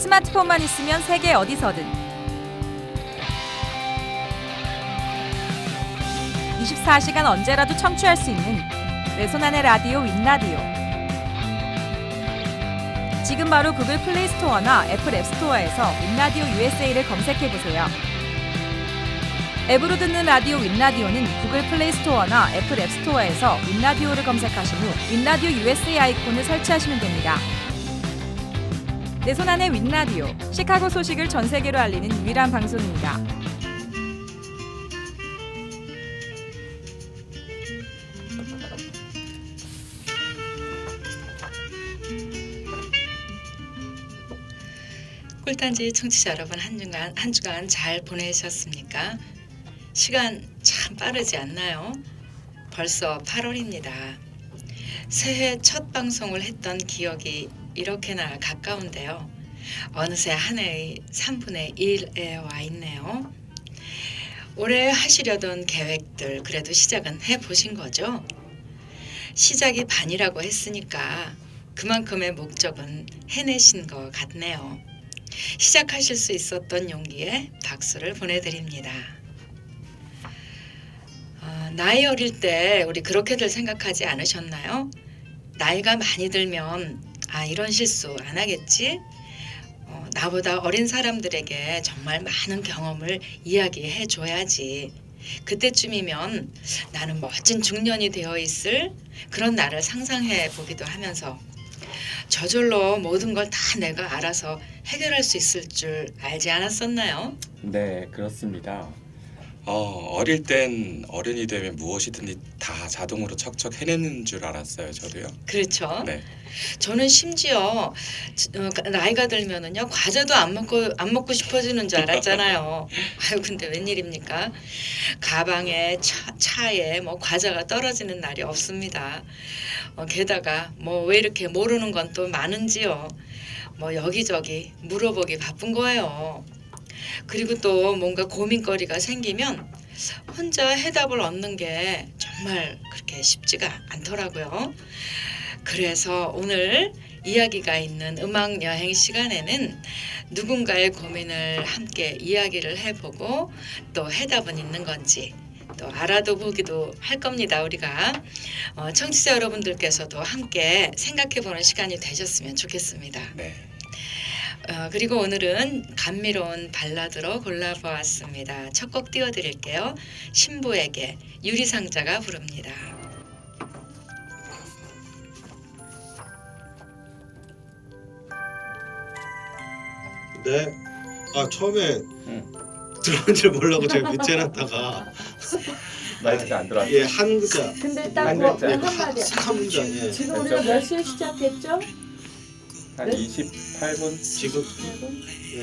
스마트폰만 있으면 세계 어디서든 24시간 언제라도 청취할 수 있는 내 손안의 라디오 윈라디오. 지금 바로 구글 플레이 스토어나 애플 앱 스토어에서 윈라디오 USA를 검색해보세요. 앱으로 듣는 라디오 윈라디오는 구글 플레이 스토어나 애플 앱 스토어에서 윈라디오를 검색하신 후 윈라디오 USA 아이콘을 설치하시면 됩니다. 내 손안의 윈라디오, 시카고 소식을 전 세계로 알리는 유일한 방송입니다. 꿀단지 청취자 여러분, 한 주간 잘 보내셨습니까? 시간 참 빠르지 않나요? 벌써 8월입니다. 새해 첫 방송을 했던 기억이 이렇게나 가까운데요. 어느새 한 해의 3분의 1에 와 있네요. 올해 하시려던 계획들 그래도 시작은 해보신 거죠? 시작이 반이라고 했으니까 그만큼의 목적은 해내신 것 같네요. 시작하실 수 있었던 용기에 박수를 보내드립니다. 나이 어릴 때 우리 그렇게들 생각하지 않으셨나요? 나이가 많이 들면 이런 실수 안 하겠지? 나보다 어린 사람들에게 정말 많은 경험을 이야기해 줘야지. 그때쯤이면 나는 멋진 중년이 되어 있을 그런 나를 상상해 보기도 하면서 저절로 모든 걸 다 내가 알아서 해결할 수 있을 줄 알지 않았었나요? 네, 그렇습니다. 어릴 땐 어른이 되면 무엇이든지 다 자동으로 척척 해내는 줄 알았어요, 저도요. 그렇죠. 네. 저는 심지어 나이가 들면은요 과자도 안 먹고 싶어지는 줄 알았잖아요. 아유, 근데 웬일입니까? 가방에 차에 뭐 과자가 떨어지는 날이 없습니다. 게다가 뭐 왜 이렇게 모르는 건 또 많은지요. 뭐 여기저기 물어보기 바쁜 거예요. 그리고 또 뭔가 고민거리가 생기면 혼자 해답을 얻는 게 정말 그렇게 쉽지가 않더라고요. 그래서 오늘 이야기가 있는 음악 여행 시간에는 누군가의 고민을 함께 이야기를 해보고 또 해답은 있는 건지 또 알아도 보기도 할 겁니다. 우리가 청취자 여러분들께서도 함께 생각해보는 시간이 되셨으면 좋겠습니다. 네. 그리고 오늘은 감미로운 발라드로 골라보았습니다. 첫 곡 띄워드릴게요. 신부에게, 유리상자가 부릅니다. 네. 처음에 들어온 줄 모르고 제가 밑에 해놨다가 마이크가 안 들어왔어요. 예, 한 글자. 근데 딱 한 뭐 글자. 한마디야. 한 문장. 예. 지금 우리가 몇 시에 시작했죠? 한 28분? 지금 예.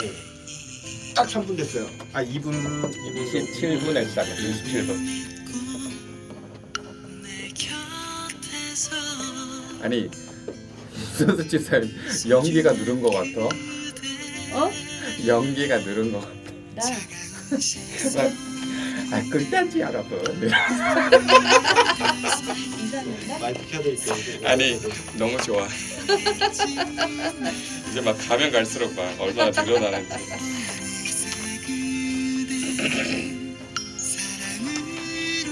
딱 3분 됐어요. 2분 27분에 시작했어요. 27분. 아니, 순수 집사님 연기가 늘은 것 같아. 연기가 늘은 것 같아. 나 꿀단지 여러분. 이상인가? 마이크 켜드릴게요. 아니, 너무 좋아. 이제 막 가면 갈수록 막 얼마나 늘어나는지.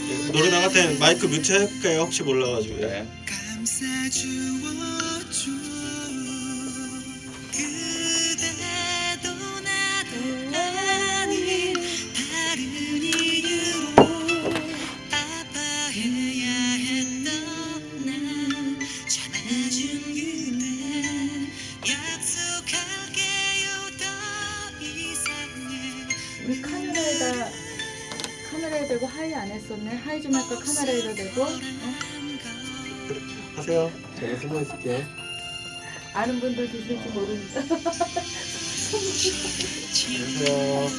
예, 노래 나갈 때 마이크 뮤트 할까요? 혹시 몰라가지고. 네. 우리 카메라에 대고 하이 안 했었네. 하이 좀 할까? 카메라에다 대고. 하세요. 제가 숨어 있을게요. 아는 분들 계실지 모르니까. 안녕하세요.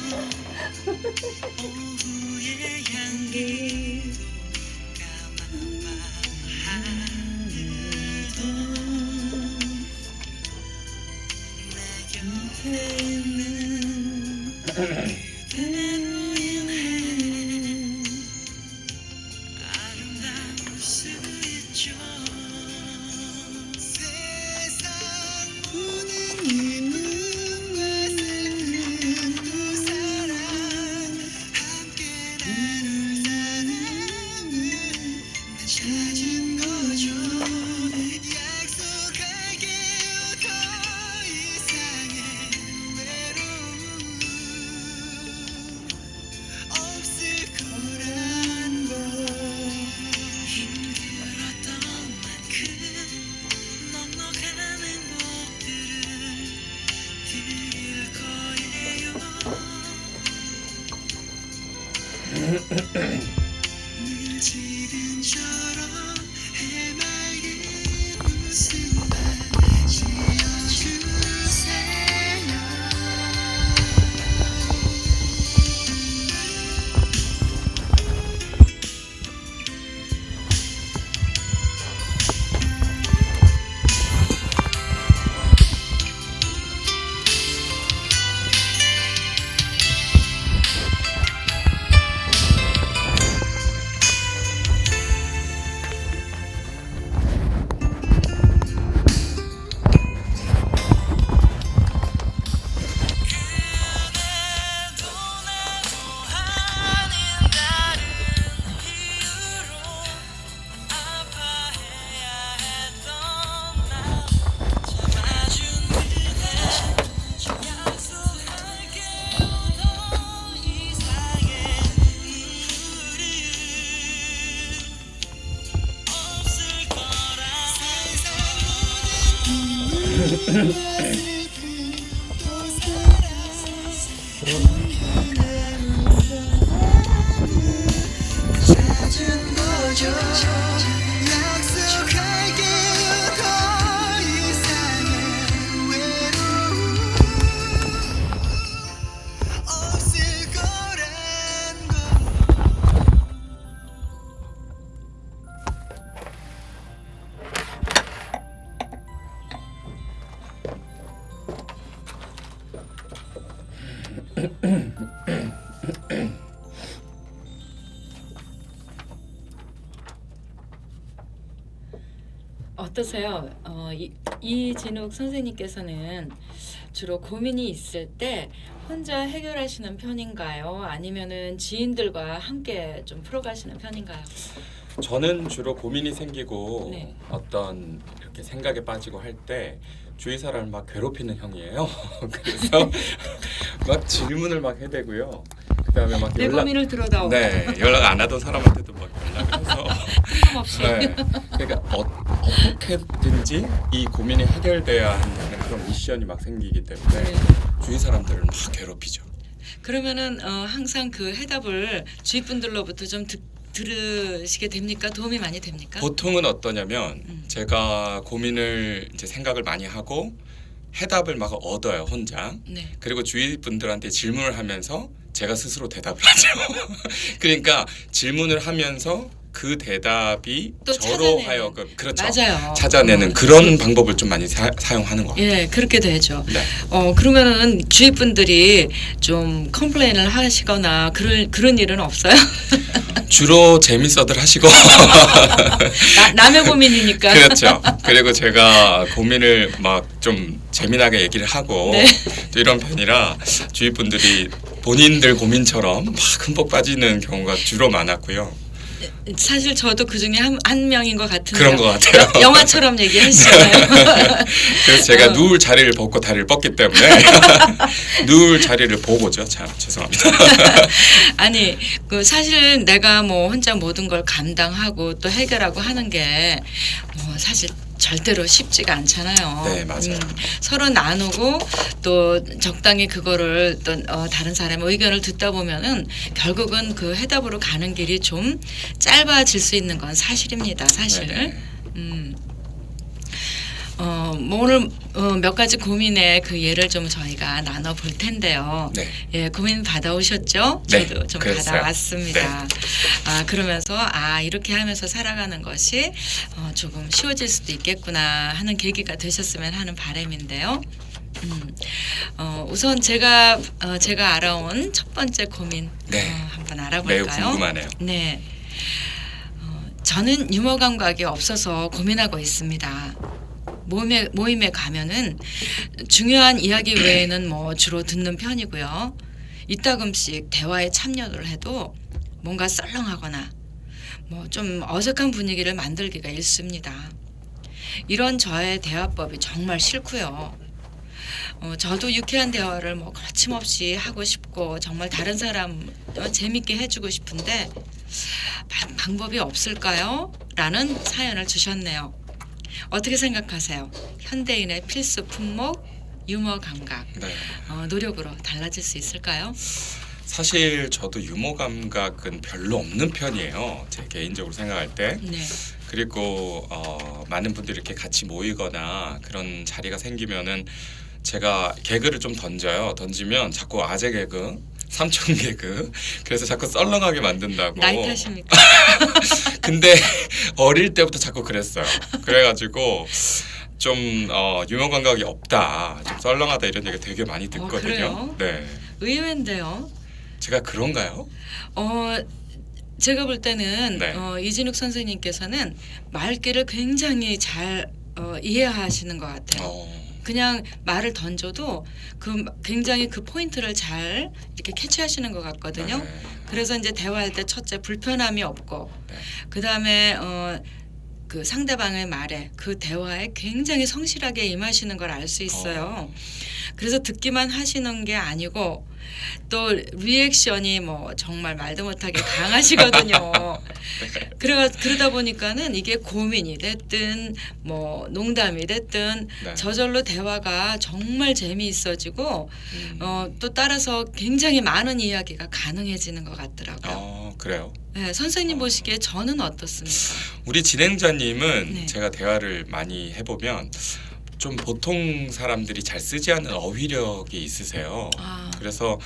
어떠세요? 이진욱 선생님께서는 주로 고민이 있을 때 혼자 해결하시는 편인가요? 아니면은 지인들과 함께 좀 풀어가시는 편인가요? 저는 주로 고민이 생기고 네. 어떤 이렇게 생각에 빠지고 할 때 주위 사람을 막 괴롭히는 형이에요. 그래서 막 질문을 막 해대고요. 그다음에 막 내 고민을 들어다오. 네, 연락 안 하던 사람한테도 막 연락을 해서 뜬금없이. 네, 그러니까 어떻게든지 이 고민이 해결돼야 한다는 그런 미션이 막 생기기 때문에 네. 주위 사람들을 막 괴롭히죠. 그러면은 항상 그 해답을 주위 분들로부터 좀 들으시게 됩니까? 도움이 많이 됩니까? 보통은 어떠냐면 제가 고민을 이제 생각을 많이 하고 해답을 막 얻어요 혼자. 네. 그리고 주위 분들한테 질문을 하면서 제가 스스로 대답을 하죠. 그러니까 질문을 하면서 그 대답이 또 저로 찾아내는. 하여금 그렇죠. 맞아요. 찾아내는 그런 방법을 좀 많이 사용하는 것 같아요. 예, 그렇게 되죠. 네. 그러면은 주위 분들이 좀 컴플레인을 하시거나 그런 일은 없어요? 주로 재밌어들 하시고 남의 고민이니까. 그렇죠. 그리고 제가 고민을 막 좀 재미나게 얘기를 하고 네. 또 이런 편이라 주위 분들이 본인들 고민처럼 막 흠뻑 빠지는 경우가 주로 많았고요. 사실 저도 그 중에 한 명인 것 같은데. 그런 것 같아요. 영화처럼 얘기하시잖아요. 그래서 제가 누울 자리를 벗고 다리를 뻗기 때문에 누울 자리를 보고죠. 참 죄송합니다. 아니, 사실 내가 뭐 혼자 모든 걸 감당하고 또 해결하고 하는 게 사실 절대로 쉽지가 않잖아요. 네, 맞아요. 서로 나누고 또 적당히 그거를 또 다른 사람의 의견을 듣다 보면은 결국은 그 해답으로 가는 길이 좀 짧아질 수 있는 건 사실입니다. 사실. 네네. 뭐 오늘 몇 가지 고민의 그 예를 좀 저희가 나눠 볼 텐데요. 네. 예, 고민 받아오셨죠? 네, 저도 좀 그랬어요. 받아왔습니다. 그러면서 이렇게 하면서 살아가는 것이 조금 쉬워질 수도 있겠구나 하는 계기가 되셨으면 하는 바람인데요. 우선 제가 알아온 첫 번째 고민 네. 한번 매우 알아볼까요? 궁금하네요. 네. 저는 유머 감각이 없어서 고민하고 있습니다. 모임에 가면은 중요한 이야기 외에는 뭐 주로 듣는 편이고요. 이따금씩 대화에 참여를 해도 뭔가 썰렁하거나 뭐 좀 어색한 분위기를 만들기가 일쑤입니다. 이런 저의 대화법이 정말 싫고요. 저도 유쾌한 대화를 뭐 거침없이 하고 싶고 정말 다른 사람 재밌게 해주고 싶은데 방법이 없을까요? 라는 사연을 주셨네요. 어떻게 생각하세요? 현대인의 필수 품목 유머 감각 네. 노력으로 달라질 수 있을까요? 사실 저도 유머 감각은 별로 없는 편이에요. 제 개인적으로 생각할 때. 네. 그리고 많은 분들이 이렇게 같이 모이거나 그런 자리가 생기면은 제가 개그를 좀 던져요. 던지면 자꾸 아재 개그, 삼촌 개그, 그래서 자꾸 썰렁하게 만든다고. 나이 탓입니까? 근데 어릴 때부터 자꾸 그랬어요. 그래가지고 좀 유머 감각이 없다, 좀 썰렁하다 이런 얘기 되게 많이 듣거든요. 그래요? 네, 의외인데요. 제가 그런가요? 제가 볼 때는 네. 이진욱 선생님께서는 말귀를 굉장히 잘 이해하시는 것 같아요. 그냥 말을 던져도 굉장히 그 포인트를 잘 이렇게 캐치하시는 것 같거든요. 네. 그래서 이제 대화할 때 첫째 불편함이 없고, 네. 그 다음에 그 상대방의 말에 그 대화에 굉장히 성실하게 임하시는 걸 알 수 있어요. 그래서 듣기만 하시는 게 아니고 또 리액션이 뭐 정말 말도 못하게 강하시거든요. 그러다 보니까는 이게 고민이 됐든 뭐 농담이 됐든 네. 저절로 대화가 정말 재미있어지고 또 따라서 굉장히 많은 이야기가 가능해지는 것 같더라고요. 그래요? 네, 선생님 보시기에 저는 어떻습니까? 우리 진행자님은 네. 제가 대화를 많이 해보면 좀 보통 사람들이 잘 쓰지 않는 어휘력이 있으세요. 그래서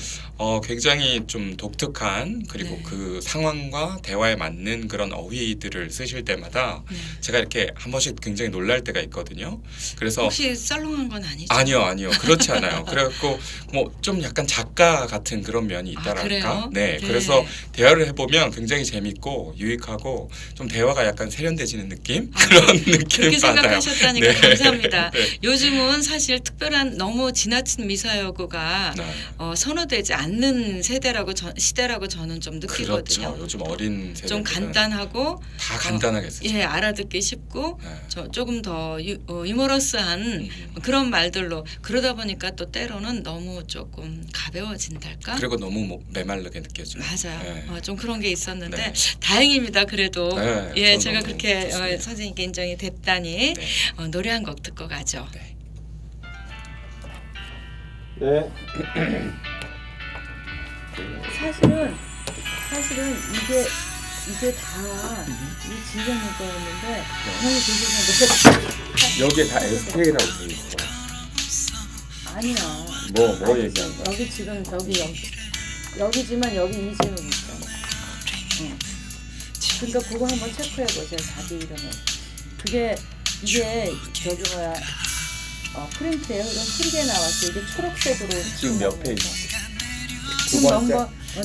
굉장히 좀 독특한, 그리고 네. 그 상황과 대화에 맞는 그런 어휘들을 쓰실 때마다 네. 제가 이렇게 한 번씩 굉장히 놀랄 때가 있거든요. 그래서 혹시 썰렁한 건 아니죠? 아니요, 그렇지 않아요. 그래갖고 뭐 좀 약간 작가 같은 그런 면이 있다랄까. 그래요? 네, 네. 그래서 대화를 해보면 굉장히 재밌고 유익하고 좀 대화가 약간 세련돼지는 느낌, 그런 느낌 그렇게 받아요. 생각하셨다니까 네. 감사합니다. 네. 요즘은 사실 특별한 너무 지나친 미사여구가 네. 선호되지 않는 시대라고 저는 좀 느끼거든요. 그렇죠. 요즘 어린 세대 좀 간단하고 다 간단하게 쓰죠. 예, 알아듣기 쉽고 네. 조금 더 유머러스한 그런 말들로, 그러다 보니까 또 때로는 너무 조금 가벼워진달까? 그리고 너무 메말르게 느껴져요. 맞아요. 네. 좀 그런 게 있었는데 네. 다행입니다. 그래도 네, 예, 저는 제가 너무 그렇게 좋습니다. 선생님께 인정이 됐다니 네. 노래 한 곡 듣고 가죠. 네. 네. 사실은 이게 다 이 진정일 거였는데 너무 조심해서 여기에 다 SK라고 돼 있어. 아니야. 뭐 얘기한 거야? 여기 지금 여기지만 여기 이진욱 있잖아. 그러니까 그거 한번 체크해 보세요. 자기 이름을. 이게 프린트예요. 이건 크게 나왔어. 이게 초록색으로 지금 몇 페이지? 두 지금 번째?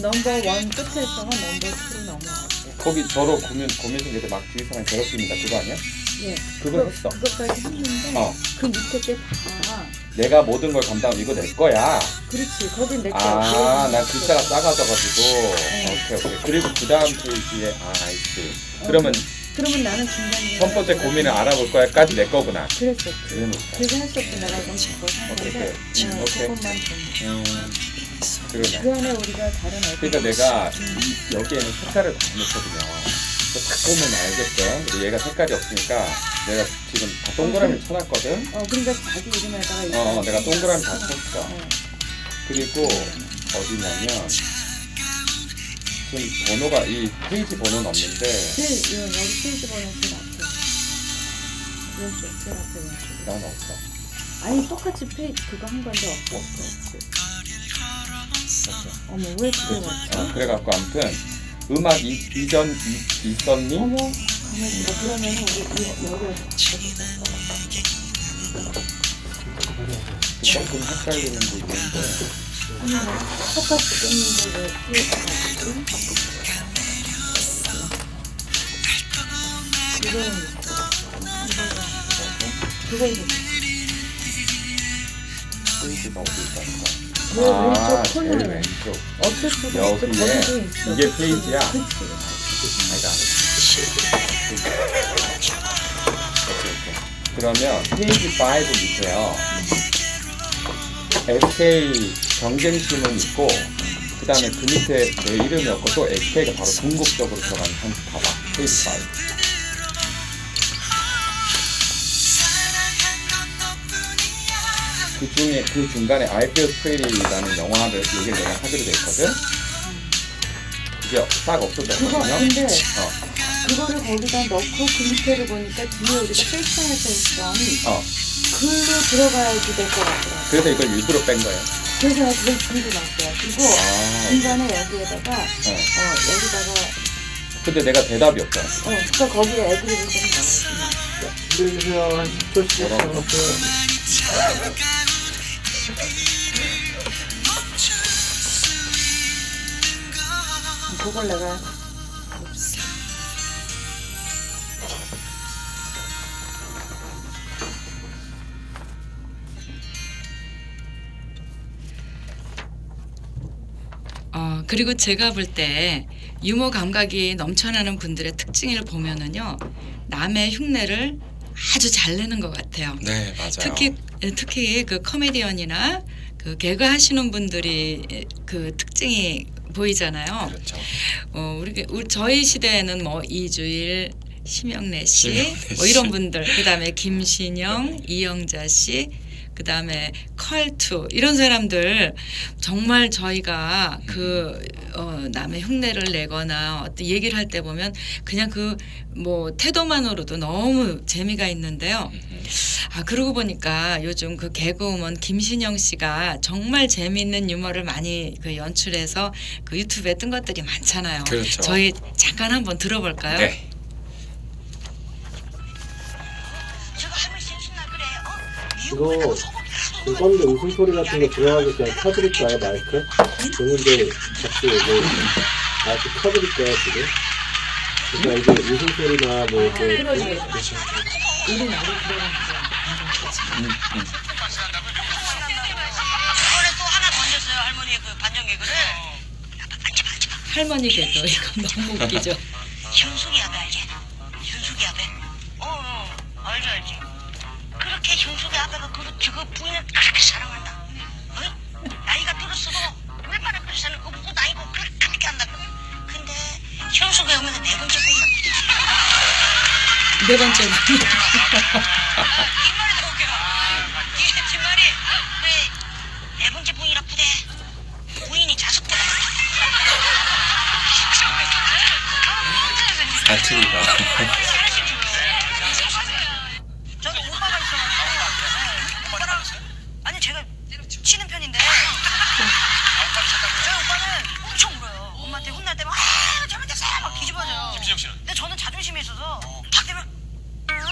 넘버 1 끝에서가 넘버 2로 넘어갔대. 거기 저로 고민생들 막 주위 사람 괴롭힙니다. 그거 아니야? 예. 그거 했어. 그것까지 했는데 그 밑에 게 다 내가 모든 걸 감당하면 이거 내 거야. 그렇지. 거긴 내 거야. 난 글자가 작아져가지고. 오케이. 그리고 그 다음 페이지에 아이스. 그러면 나는 중간에 첫 번째 고민을 알아볼 거야까지 내 거구나. 그랬었지. 그러니까. 그래서 했었지. 내가 좀 그거 산 건데 오케이. 그것만 좀. 그러네. 그 안에 우리가 다른 애들. 그러니까 내가 여기에는 색깔을 다 넣거든요. 딱 보면 알겠죠. 근데 얘가 색깔이 없으니까 내가 지금 다 동그라미를 쳐놨거든. 그러니까 자기 이름에다가 내가 동그라미 다 쳤어. 그리고 어디냐면 지금 번호가 이 페이지 번호는 없는데 여기 페이지 번호 제일 앞에. 왼쪽 제일 앞에 왼쪽. 난 없어. 아니 똑같이 페이지 그거 한 건데 없어. 어머 왜 그래 왔지? 그래갖고 아무튼 음악 이전 있었니? 어머 가만히 있어. 그러면 우리 여기 조금 헷갈리는 게 있는데 똑같이 끊는데 왜 페이지가 없지? 이거는 있어. 그거 있어. 페이지가 어디 있다니까. 왜 왼쪽 제일 코너에 왼쪽. 없을 수가 없어. 여기에 거기도 있어. 이게 페이지야? 그치. 그러면 페이지 5 밑에요. SK 경쟁심은 있고 그 다음에 그 밑에 내 이름이 없고 또 SK가 바로 궁극적으로 들어가는 한지 봐봐. 페이지 5. 그 중에 그 중간에 I Feel Pretty라는 영화를 여기 내가 하기로 돼 있거든. 그게 싹 그거 없어졌거든요. 근데 어. 그거를 거기다 넣고 그 밑에를 보니까 뒤에 우리가 섹션에서 했던 어. 글로 들어가야지 될 것 같더라고. 그래서 이걸 일부러 뺀 거예요. 그래서 내가 그걸 뒤로 놨어요. 그리고 아. 중간에 여기에다가 어. 여기다가 근데 내가 대답이 없잖아. 그러니까 거기에 애드립을 좀 넣었지. 기다려주세요. 한 10초씩 뭐라고? 남았어요. 그걸 내가 그리고 제가 볼 때 유머 감각이 넘쳐나는 분들의 특징을 보면은요, 남의 흉내를 아주 잘 내는 것 같아요. 네, 맞아요. 특히 그 코미디언이나 그 개그 하시는 분들이 그 특징이 보이잖아요. 그렇죠. 저희 시대에는 뭐 이주일, 심영래 씨, 심영래 뭐 이런 씨. 분들, 그다음에 김신영, 이영자 씨, 그다음에 컬투 이런 사람들 정말 저희가 남의 흉내를 내거나 어떤 얘기를 할 때 보면 그냥 그 뭐 태도만으로도 너무 재미가 있는데요. 그러고 보니까 요즘 그 개그우먼 김신영 씨가 정말 재미있는 유머를 많이 그 연출해서 그 유튜브에 뜬 것들이 많잖아요. 그렇죠. 저희 잠깐 한번 들어볼까요? 네. 이거 이건데 웃음소리 같은 거 들어가기 전에 켜드릴까요 마이크? 좋은데 자꾸 뭐 마이크 켜드릴까요 지금? 그러니까 이게 웃음소리나 뭐 이렇게 우리는 아직 들어가는 이번에 또 하나 던졌어요 할머니의 그 반전 개그를. 할머니 개그 이거 너무 웃기죠. 현숙이 아베 알지? 현숙이 아베. 알지 알지. 그렇게 현숙이 아베가 그 부인을 그렇게 사랑한다. 나이가 들었어도 얼마나 그렇게 사는 그 부부 나이고 그렇게 한다. 근데 현숙이 오면 네 번째 부인이야. 네 번째 뒷말이 더 웃겨. 뒷말이 네 번째 부인이라 부대. 부인이 자숙대. 사투리가. 저는 오빠가 있어가지고 오빠랑 아니 제가 치는 편인데 저희 오빠는 엄청 울어요. 엄마한테 혼날 때막 잘못했어요 막 뒤집어져요. 근데 저는 자존심이 있어서 탁 되면 매를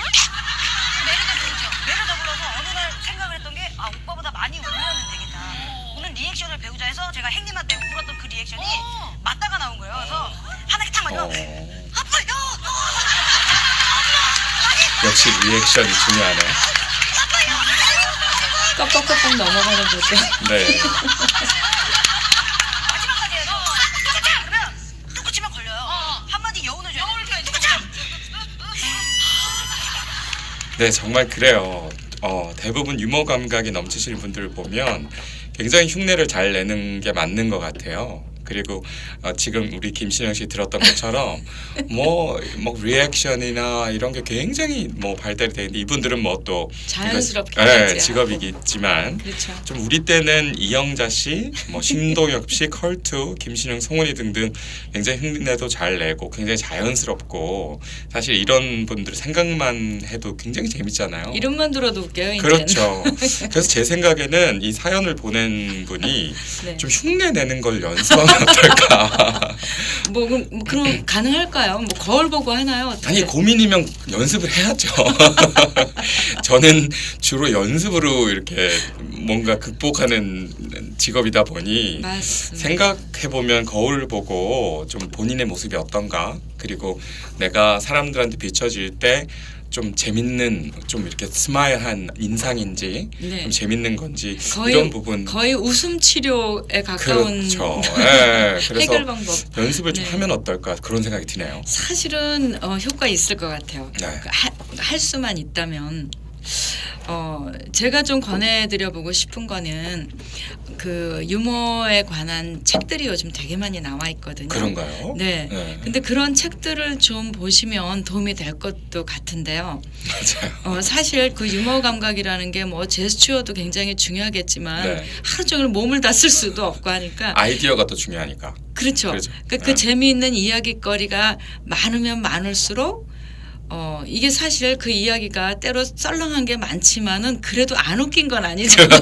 더 불러서 어느 날 생각을 했던 게 오빠보다 많이 울면 되겠다. 우는 리액션을 배우자 해서 제가 행님한테 울었던 그 리액션이 맞다가 나온 거예요. 그래서 하나씩 탁 맞아. 아파요. 역시 리액션이 중요하네. 깜빡깜빡 넘어가는 거죠. 네. 마지막까지 해서 뚜꾸차! 그러면 뚜꾸 치면 걸려요. 한마디 여운을 줘야 돼. 뚜꾸차! 네, 정말 그래요. 대부분 유머 감각이 넘치시는 분들을 보면 굉장히 흉내를 잘 내는 게 맞는 것 같아요. 그리고 지금 우리 김신영 씨 들었던 것처럼 뭐 리액션이나 이런 게 굉장히 뭐 발달이 되어 있는데 이분들은 뭐 또 자연스럽게 네, 해야지. 직업이겠지만 그렇죠. 좀 우리 때는 이영자 씨, 뭐 신동엽 씨, 컬투, 김신영, 송은이 등등 굉장히 흉내도 잘 내고 굉장히 자연스럽고 사실 이런 분들 생각만 해도 굉장히 재밌잖아요. 이름만 들어도 웃겨요. 이제는. 그렇죠. 그래서 제 생각에는 이 사연을 보낸 분이 네. 좀 흉내 내는 걸 연습하면 어떨까. 그럼 가능할까요? 뭐 거울 보고 하나요? 어떻게? 아니 고민이면 연습을 해야죠. 저는 주로 연습으로 이렇게 뭔가 극복하는 직업이다 보니 맞습니다. 생각해보면 거울 보고 좀 본인의 모습이 어떤가 그리고 내가 사람들한테 비춰질 때 좀 재밌는 좀 이렇게 스마일한 인상인지 네. 좀 재밌는 건지 이런 부분 거의 웃음 치료에 가까운 그렇죠. 예, 그래서 해결 방법. 연습을 좀 네. 하면 어떨까 그런 생각이 드네요. 사실은 효과 있을 것 같아요. 네. 할 수만 있다면 제가 좀 권해드려보고 싶은 거는 그 유머에 관한 책들이 요즘 되게 많이 나와 있거든요. 그런가요? 네. 네. 근데 그런 책들을 좀 보시면 도움이 될 것도 같은데요. 맞아요. 사실 그 유머 감각이라는 게 뭐 제스처도 굉장히 중요하겠지만 네. 하루 종일 몸을 다 쓸 수도 없고 하니까 아이디어가 또 중요하니까. 그렇죠. 그렇죠. 그러니까 네. 그 재미있는 이야기거리가 많으면 많을수록 이게 사실 그 이야기가 때로 썰렁한 게 많지만은 그래도 안 웃긴 건 아니잖아요.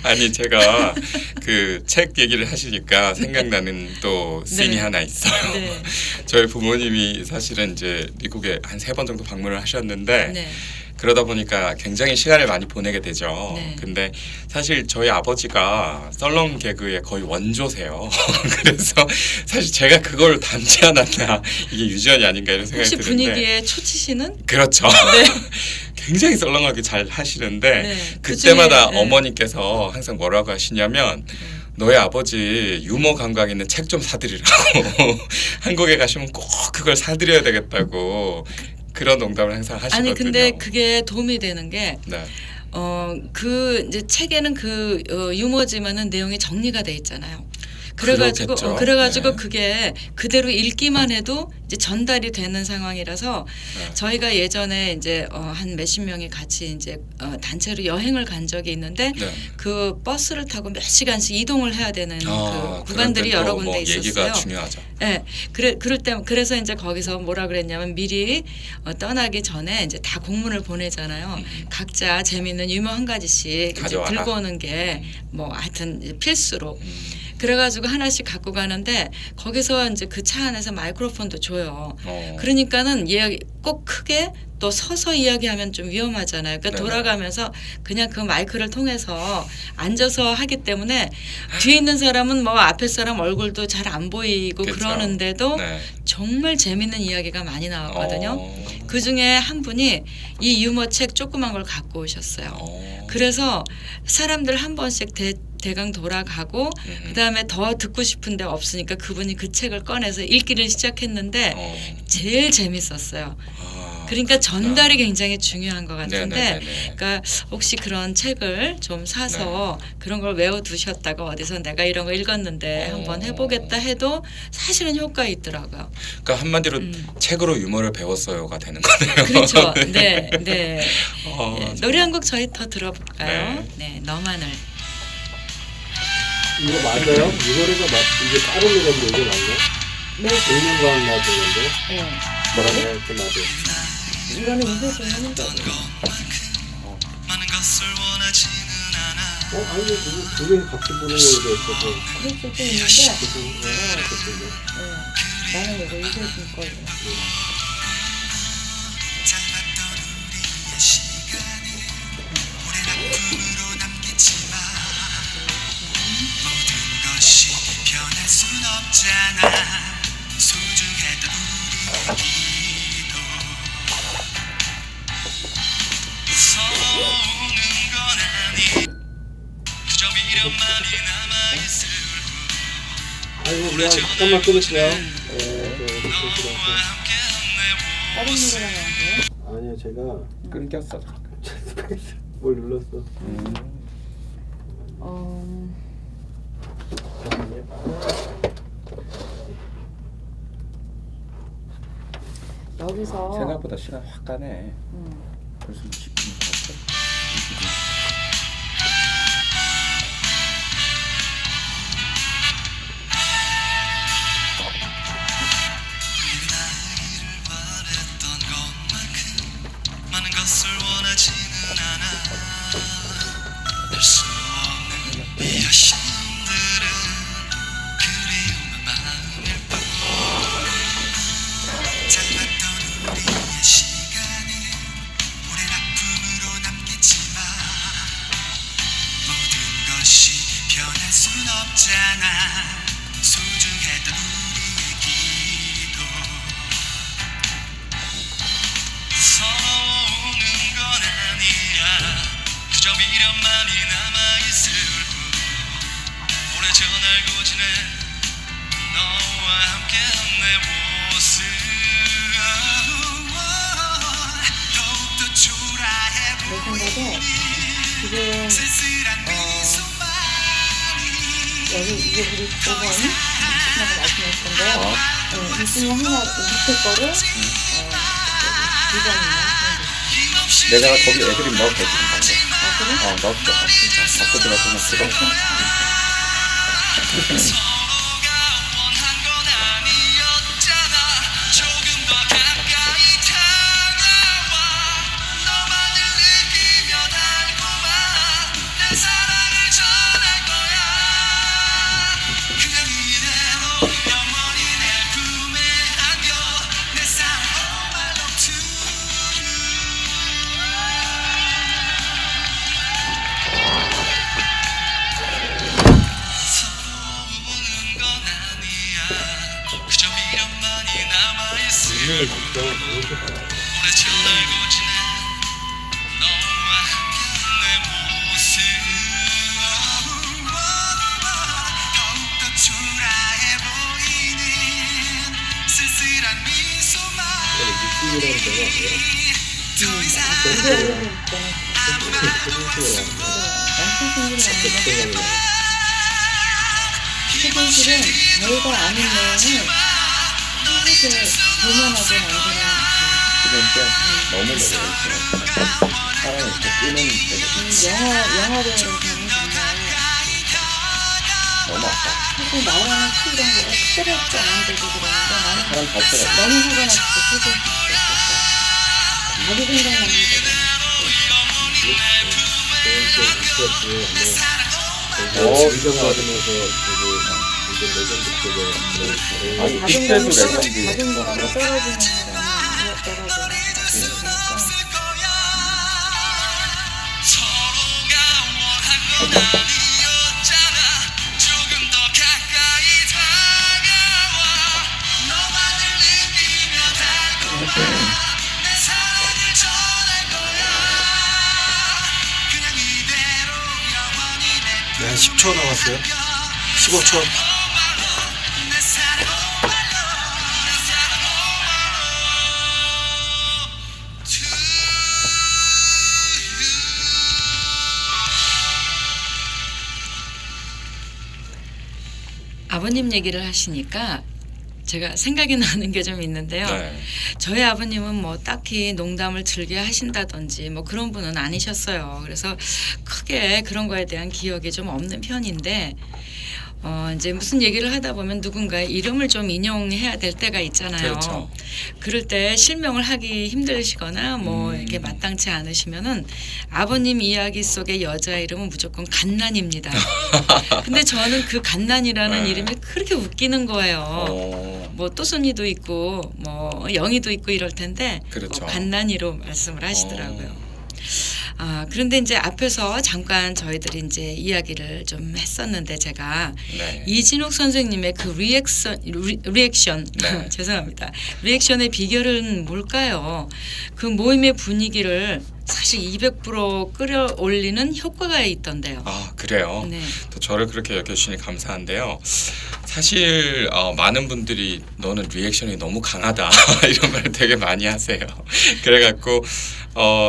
아니 제가 그 책 얘기를 하시니까 생각나는 또 씬이 네. 하나 있어요. 네. 저희 부모님이 사실은 이제 미국에 한 3번 정도 방문을 하셨는데 네. 그러다 보니까 굉장히 시간을 많이 보내게 되죠. 네. 근데 사실 저희 아버지가 썰렁 개그의 거의 원조세요. 그래서 사실 제가 그걸 닮지 않았나 이게 유전이 아닌가 이런 생각이 혹시 드는데 분위기에 초치시는? 그렇죠. 네. 굉장히 썰렁하게 잘 하시는데 네. 그때마다 그중에, 네. 어머니께서 항상 뭐라고 하시냐면 너의 아버지 유머 감각 있는 책 좀 사드리라고 한국에 가시면 꼭 그걸 사드려야 되겠다고 그런 농담을 항상 하시거든요. 아니 근데 그게 도움이 되는 게 네. 그 이제 책에는 그 유머지만은 내용이 정리가 돼 있잖아요. 그래가지고 그렇겠죠. 그래가지고 네. 그게 그대로 읽기만 해도 이제 전달이 되는 상황이라서 네. 저희가 예전에 이제 한 몇십 명이 같이 이제 단체로 여행을 간 적이 있는데 네. 그 버스를 타고 몇 시간씩 이동을 해야 되는 그 구간들이 그럴 땐 여러 또 군데 뭐 있었어요. 얘기가 중요하죠. 네, 그럴 때 그래서 이제 거기서 뭐라 그랬냐면 미리 떠나기 전에 이제 다 공문을 보내잖아요. 각자 재미있는 유머 한 가지씩 이제 가져와라. 들고 오는 게 뭐 하여튼 이제 필수로. 음. 그래가지고 하나씩 갖고 가는데 거기서 이제 그 차 안에서 마이크로폰도 줘요. 어. 그러니까는 이야기 꼭 크게 또 서서 이야기하면 좀 위험하잖아요. 그러니까 네네. 돌아가면서 그냥 그 마이크를 통해서 앉아서 하기 때문에 뒤에 있는 사람은 뭐 앞에 사람 얼굴도 잘 안 보이고 그쵸. 그러는데도 네. 정말 재밌는 이야기가 많이 나왔거든요. 어. 그 중에 한 분이 이 유머 책 조그만 걸 갖고 오셨어요. 어. 그래서 사람들 한 번씩 대강 돌아가고 그다음에 더 듣고 싶은 데 없으니까 그분이 그 책을 꺼내서 읽기를 시작했는데 제일 재밌었어요. 그러니까 전달이 굉장히 중요한 것 같은데 네네네네. 그러니까 혹시 그런 책을 좀 사서 그런 걸 외워두셨다가 어디서 내가 이런 거 읽었는데 한번 해보겠다 해도 사실은 효과 있더라고요. 그러니까 한마디로 책으로 유머를 배웠어요가 되는 거네요. 그렇죠. 네, 네. 어, 네, 노래 한 곡 저희 더 들어볼까요? 네, 너만을. 이거 맞아요? 이 노래가 이게 다른 노래인데 이게 맞나? 네. 공룡과학 나왔는데 네. 뭐라고 그 맞아. 이거는 이세종의 흔적. 아니 이거 두 개 같이 부르는 노래도 있어서 그럴 수도 있는데 나는 이거 이세종 거예요. 아이고 그냥 잠깐만 끊을게요. 다른 노래랑 하는데요? 아니요 제가 끊겼어. 뭘 눌렀어. 여기서 생각보다 시간 확 가네. 벌써 20분 갔어. 많은 것을 원하지는 않아. 수 없는 여신들은 그리움만 마음일 뿐. 짧았던 우리의 시간은 오랜 아픔으로 남겠지만 모든 것이 변할 순 없잖아. 소중했던 우리의 기도 서오는 건 아니야. 그저 미련만이 남아있을 뿐. 오래전 알고 지낸 너와 함께한 내 모습 더욱더 초라해. 생각에 지금 여기 이게 우리 5번이 하고 말씀하신 건데요. 이 중에 하나 밑에 거를 이번이나 내가 거기 애드립 넣어도 되지 방금. 그래? 넣었어. 바꿔들어서 그냥 들어가. 서로가 원한 건 아니었잖아. 조금 더 가까이 다가와 너만을 느끼며 달고와 내 사랑을 전할 거야. 그냥 이대로 영원히 내 품에 안겨 내 사랑 Oh my love to you. 서우는 건 아니야. 그저 미련만이 남아있을 오래 전알고 지낸 너와 함께한 내 모습. 더욱더 초라해 보이는 쓸쓸한 미소만 느낌이라는 데가 뭐야? 더 이상 안 봐도 알 수가 최근실은 저희가 아는 내용을 사실 볼만하게 만드는 그러니까 너무 매력있어. 사람이 이렇게 끄는 매력. 영화 배우를 보면 정말 너무 아까. 사실 나오는 키 이런 거 특별하지 않은데도 그러는데 나는 사람 자체가 너무 화가 났을 때 소개할 수 있었어. 자기 생각나는 거. 의정 받으면서 되게 이제 레전드 쪽에 아니 그때도 레전드. 자존감이 떨어지는 사람이었더라고요. 서로가 원한 건 아니었잖아. 조금 더 가까이 다가와 너만을 느끼며 달고와 내 사랑을 전할 거야. 그냥 이대로 영원히 내 네, 10초 남았어요. 15초. 내 사랑 Oh my love, 내 사랑 Oh my love to you. 아버님 얘기를 하시니까 제가 생각이 나는 게 좀 있는데요. 네. 저희 아버님은 뭐 딱히 농담을 즐겨 하신다든지 뭐 그런 분은 아니셨어요. 그래서 크게 그런 거에 대한 기억이 좀 없는 편인데 이제 무슨 얘기를 하다 보면 누군가의 이름을 좀 인용해야 될 때가 있잖아요. 그렇죠. 그럴 때 실명을 하기 힘드시거나 뭐 이렇게 마땅치 않으시면은 아버님 이야기 속의 여자 이름은 무조건 갓난입니다. 근데 저는 그 갓난이라는 네. 이름이 그렇게 웃기는 거예요. 뭐 또순이도 있고 뭐 영희도 있고 이럴 텐데 그렇죠. 갓난이로 말씀을 하시더라고요. 그런데 이제 앞에서 잠깐 저희들이 이제 이야기를 좀 했었는데 제가 네. 이진욱 선생님의 그 리액션 네. 죄송합니다. 리액션의 비결은 뭘까요? 그 모임의 분위기를 사실 200% 끌어올리는 효과가 있던데요. 아 그래요. 네. 또 저를 그렇게 여겨주시니 감사한데요. 사실 많은 분들이 너는 리액션이 너무 강하다 이런 말을 되게 많이 하세요. 그래갖고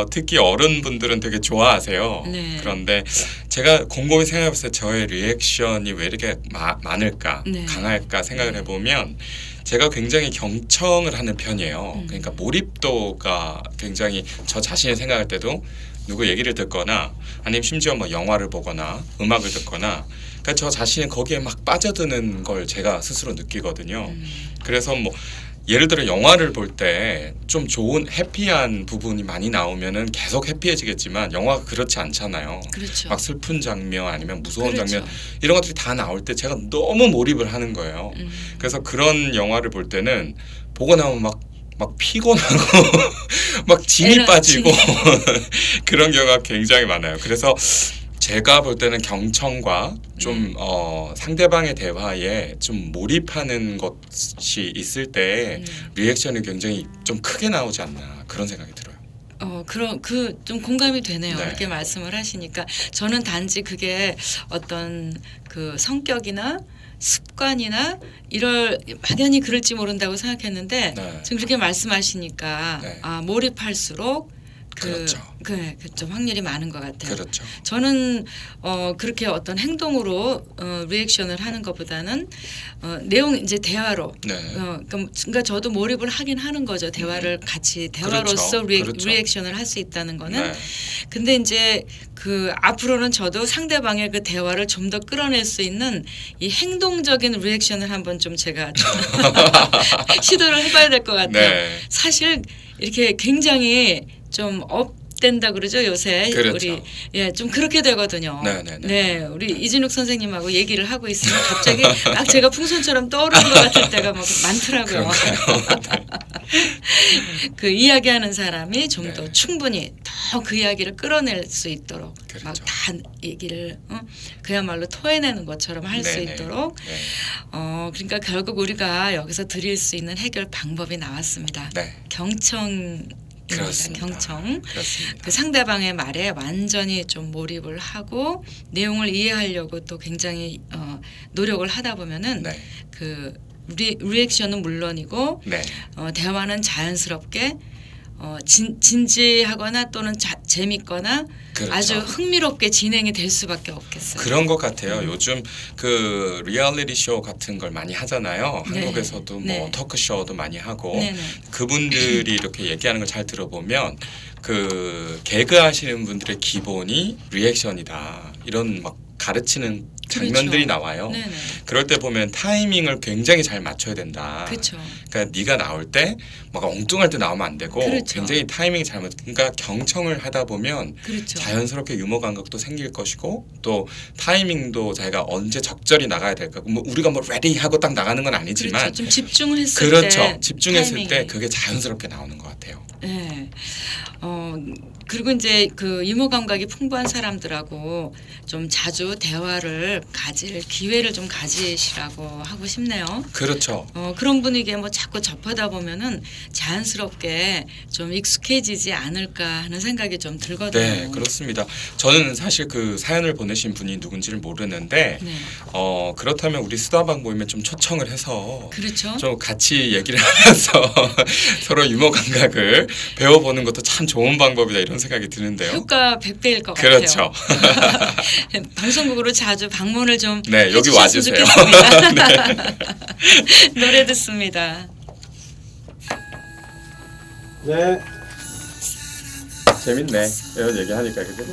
특히 어른분들은 되게 좋아하세요. 네. 그런데 제가 곰곰이 생각해봤을 때 저의 리액션이 왜 이렇게 많을까, 네. 강할까 생각을 해보면 제가 굉장히 경청을 하는 편이에요. 그러니까 몰입도가 굉장히 저 자신이 생각할 때도 누구 얘기를 듣거나 아니면 심지어 뭐 영화를 보거나 음악을 듣거나 그러니까 저 자신이 거기에 막 빠져드는 걸 제가 스스로 느끼거든요. 그래서 뭐 예를 들어 영화를 볼 때 좀 좋은 해피한 부분이 많이 나오면은 계속 해피해지겠지만 영화가 그렇지 않잖아요. 그렇죠. 막 슬픈 장면 아니면 무서운 그렇죠. 장면 이런 것들이 다 나올 때 제가 너무 몰입을 하는 거예요. 그래서 그런 영화를 볼 때는 보고 나면 막 피곤하고 막 진이 빠지고 그런 경우가 굉장히 많아요. 그래서 제가 볼 때는 경청과 좀 상대방의 대화에 좀 몰입하는 것이 있을 때 리액션이 굉장히 좀 크게 나오지 않나 그런 생각이 들어요. 그런 좀 공감이 되네요. 네. 이렇게 말씀을 하시니까 저는 단지 그게 어떤 그 성격이나 습관이나 막연히 그럴지 모른다고 생각했는데 네. 지금 그렇게 말씀하시니까 네. 몰입할수록 그렇죠. 좀 확률이 많은 것 같아요. 그렇죠. 저는 그렇게 어떤 행동으로 리액션을 하는 것보다는 내용 이제 대화로 네. 그러니까 저도 몰입을 하긴 하는 거죠. 대화를 같이 대화로서 그렇죠. 리액션을 할 수 있다는 거는. 네. 근데 이제 그 앞으로는 저도 상대방의 그 대화를 좀 더 끌어낼 수 있는 이 행동적인 리액션을 한번 좀 제가 시도를 해봐야 될 것 같아요. 네. 사실 이렇게 굉장히 좀 업된다 그러죠 요새. 그렇죠. 우리 좀 그렇게 되거든요. 네네네. 네, 우리 이진욱 선생님하고 얘기를 하고 있으면 갑자기 막 제가 풍선처럼 떠오르는 것 같을 때가 막 많더라고요. 그 이야기하는 사람이 좀 더 네. 충분히 더 그 이야기를 끌어낼 수 있도록 그렇죠. 막 다 얘기를 그야말로 토해내는 것처럼 할 수 네네. 있도록 네. 그러니까 결국 우리가 여기서 드릴 수 있는 해결 방법이 나왔습니다. 네. 경청입니다. 그렇습니다. 경청. 그렇습니다. 그 상대방의 말에 완전히 좀 몰입을 하고 내용을 이해하려고 또 굉장히 노력을 하다 보면은 네. 그 리액션은 물론이고 네. 대화는 자연스럽게 진지하거나 또는 재밌거나 그렇죠. 아주 흥미롭게 진행이 될 수밖에 없겠어요. 그런 것 같아요. 요즘 그 리얼리티 쇼 같은 걸 많이 하잖아요. 네. 한국에서도 뭐 네. 토크쇼도 많이 하고 네네. 그분들이 이렇게 얘기하는 걸 잘 들어보면 그 개그 하시는 분들의 기본이 리액션이다. 이런 막 가르치는 장면들이 그렇죠. 나와요. 네네. 그럴 때 보면 타이밍을 굉장히 잘 맞춰야 된다. 그렇죠. 그러니까 네가 나올 때 막 엉뚱할 때 나오면 안 되고 그렇죠. 굉장히 타이밍이 잘 맞. 그러니까 경청을 하다 보면 그렇죠. 자연스럽게 유머 감각도 생길 것이고 또 타이밍도 자기가 언제 적절히 나가야 될까. 뭐 우리가 뭐 레디 하고 딱 나가는 건 아니지만 그렇죠. 좀 집중을 했을 그렇죠. 때 집중했을 타이밍이. 때 그게 자연스럽게 나오는 것 같아요. 네. 그리고 이제 그 유머 감각이 풍부한 사람들하고 좀 자주 대화를 가질 기회를 좀 가지시라고 하고 싶네요. 그렇죠. 그런 분위기에 뭐 자꾸 접하다 보면은 자연스럽게 좀 익숙해지지 않을까 하는 생각이 좀 들거든요. 네, 그렇습니다. 저는 사실 그 사연을 보내신 분이 누군지를 모르는데 네. 그렇다면 우리 수다방 모임에 좀 초청을 해서 그렇죠. 좀 같이 얘기를 하면서 서로 유머 감각을 배워보는 것도 참 좋은 방법이다 이런 생각이 드는데요. 효과 100배일 것 그렇죠. 같아요. 방송국으로 자주 방문을 좀 네, 여기 해주셨으면 와주세요. 좋겠습니다. 노래 듣습니다. 네. 재밌네. 이런 얘기하니까 그죠?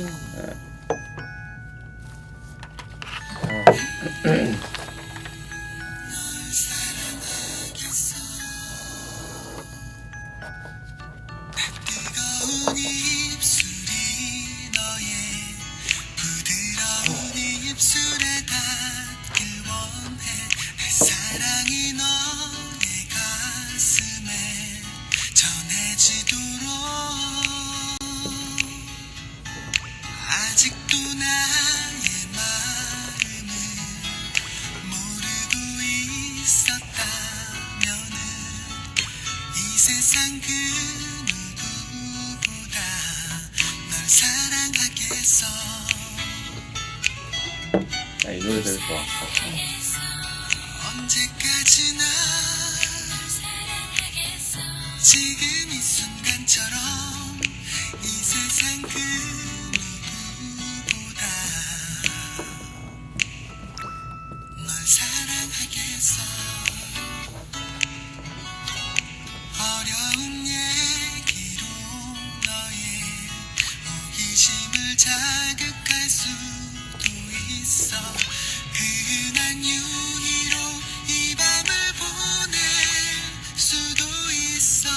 뜨거운 입술이 너의 부드러운 입술에 닿길 원해 내 사랑이 너의 가슴에 전해지도록 아직도 나의 마음을 모르고 있었다면은 이 세상 그 누구보다 널 사랑하겠어. 이 노래 되게 좋아. 언제까지나 지금 이 순간처럼 이 세상 그 누구보다 널 사랑하겠어. 어려운 얘기로 너의 호기심을 자극할 수도 있어. 그날 유희로 이 밤을 보낼 수도 있어.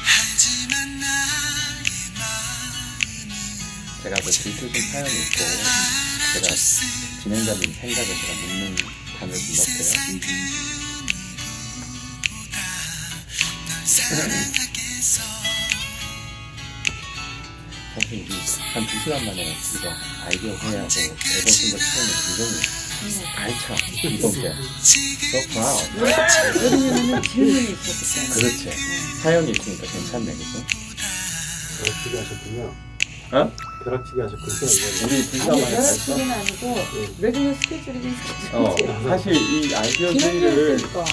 하지만 나의 마음은 제가 그 들뜨신 사연이 있고 제가 진행자님 생각을 제가 묻는 단을 좀 넣을게요. 세상 그 누구보다 널 사랑하겠어. 사실 우리 한 2시간 만에 이거 아이디어 회의하고 앨범 쓴거 처음에 굉장히 알차 이동재 So proud. 왜냐면은 질문이 있었기 때문에. 그렇지. 사연이 있으니까 괜찮네 그죠? 어떻게 하셨군요. 아 어? 벼락치기 하셨군요. 이거는. 우리 둘다만에 다 했어? 벼락치기는 아니고 매주 스케줄이 좀 사실 이 아이디어 게임을 기능이었으니까.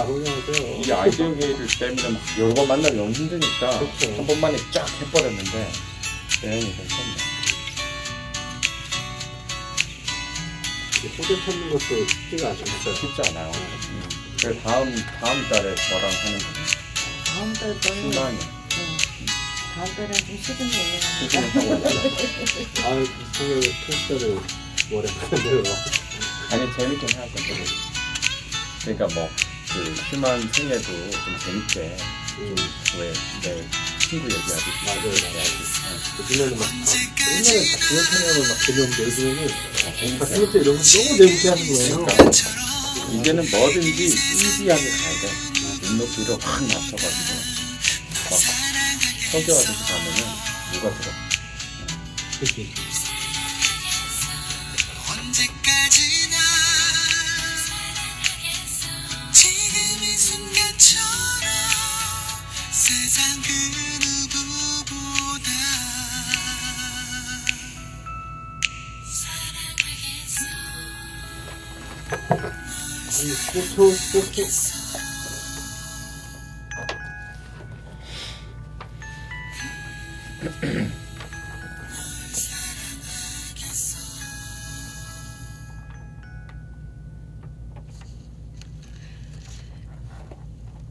훌륭하세요. 이 아이디어 게임을 때문에 막 여러 번 만나면 너무 힘드니까 그렇죠. 한 번만에 쫙 해버렸는데 내용이 괜찮네. 소재 찾는 것도 쉽지가 않았어요. 쉽지 않아요. 그래서 다음 달에 저랑 하는 거 다음 달 거는 신나게 다음 달엔 좀 시즌이 수준을 올라가니까. 하고 있어요. 아유, 비슷하게 토스를 오랜만에요. 아니 재밌게 해야 돼. 그러니까 뭐 그 휴만 생애도 좀 재밌게 왜 내 친구 얘기하듯이 맞아요. 해야지. 요즘에는 막 옛날엔 다 그런 편향을 막 들렸는데 요즘에는 재밌게. 다스미트 이런 거 너무 재밌게 하는 거예요. 그러니까 이제는 뭐든지 이지하게 가야 돼. 눈높이를 확 낮춰가지고 막 서교하듯이 가면은 누가 들어. 그치. 언제까지나 지금 이 순간처럼 세상 그 누구보다 한 15초.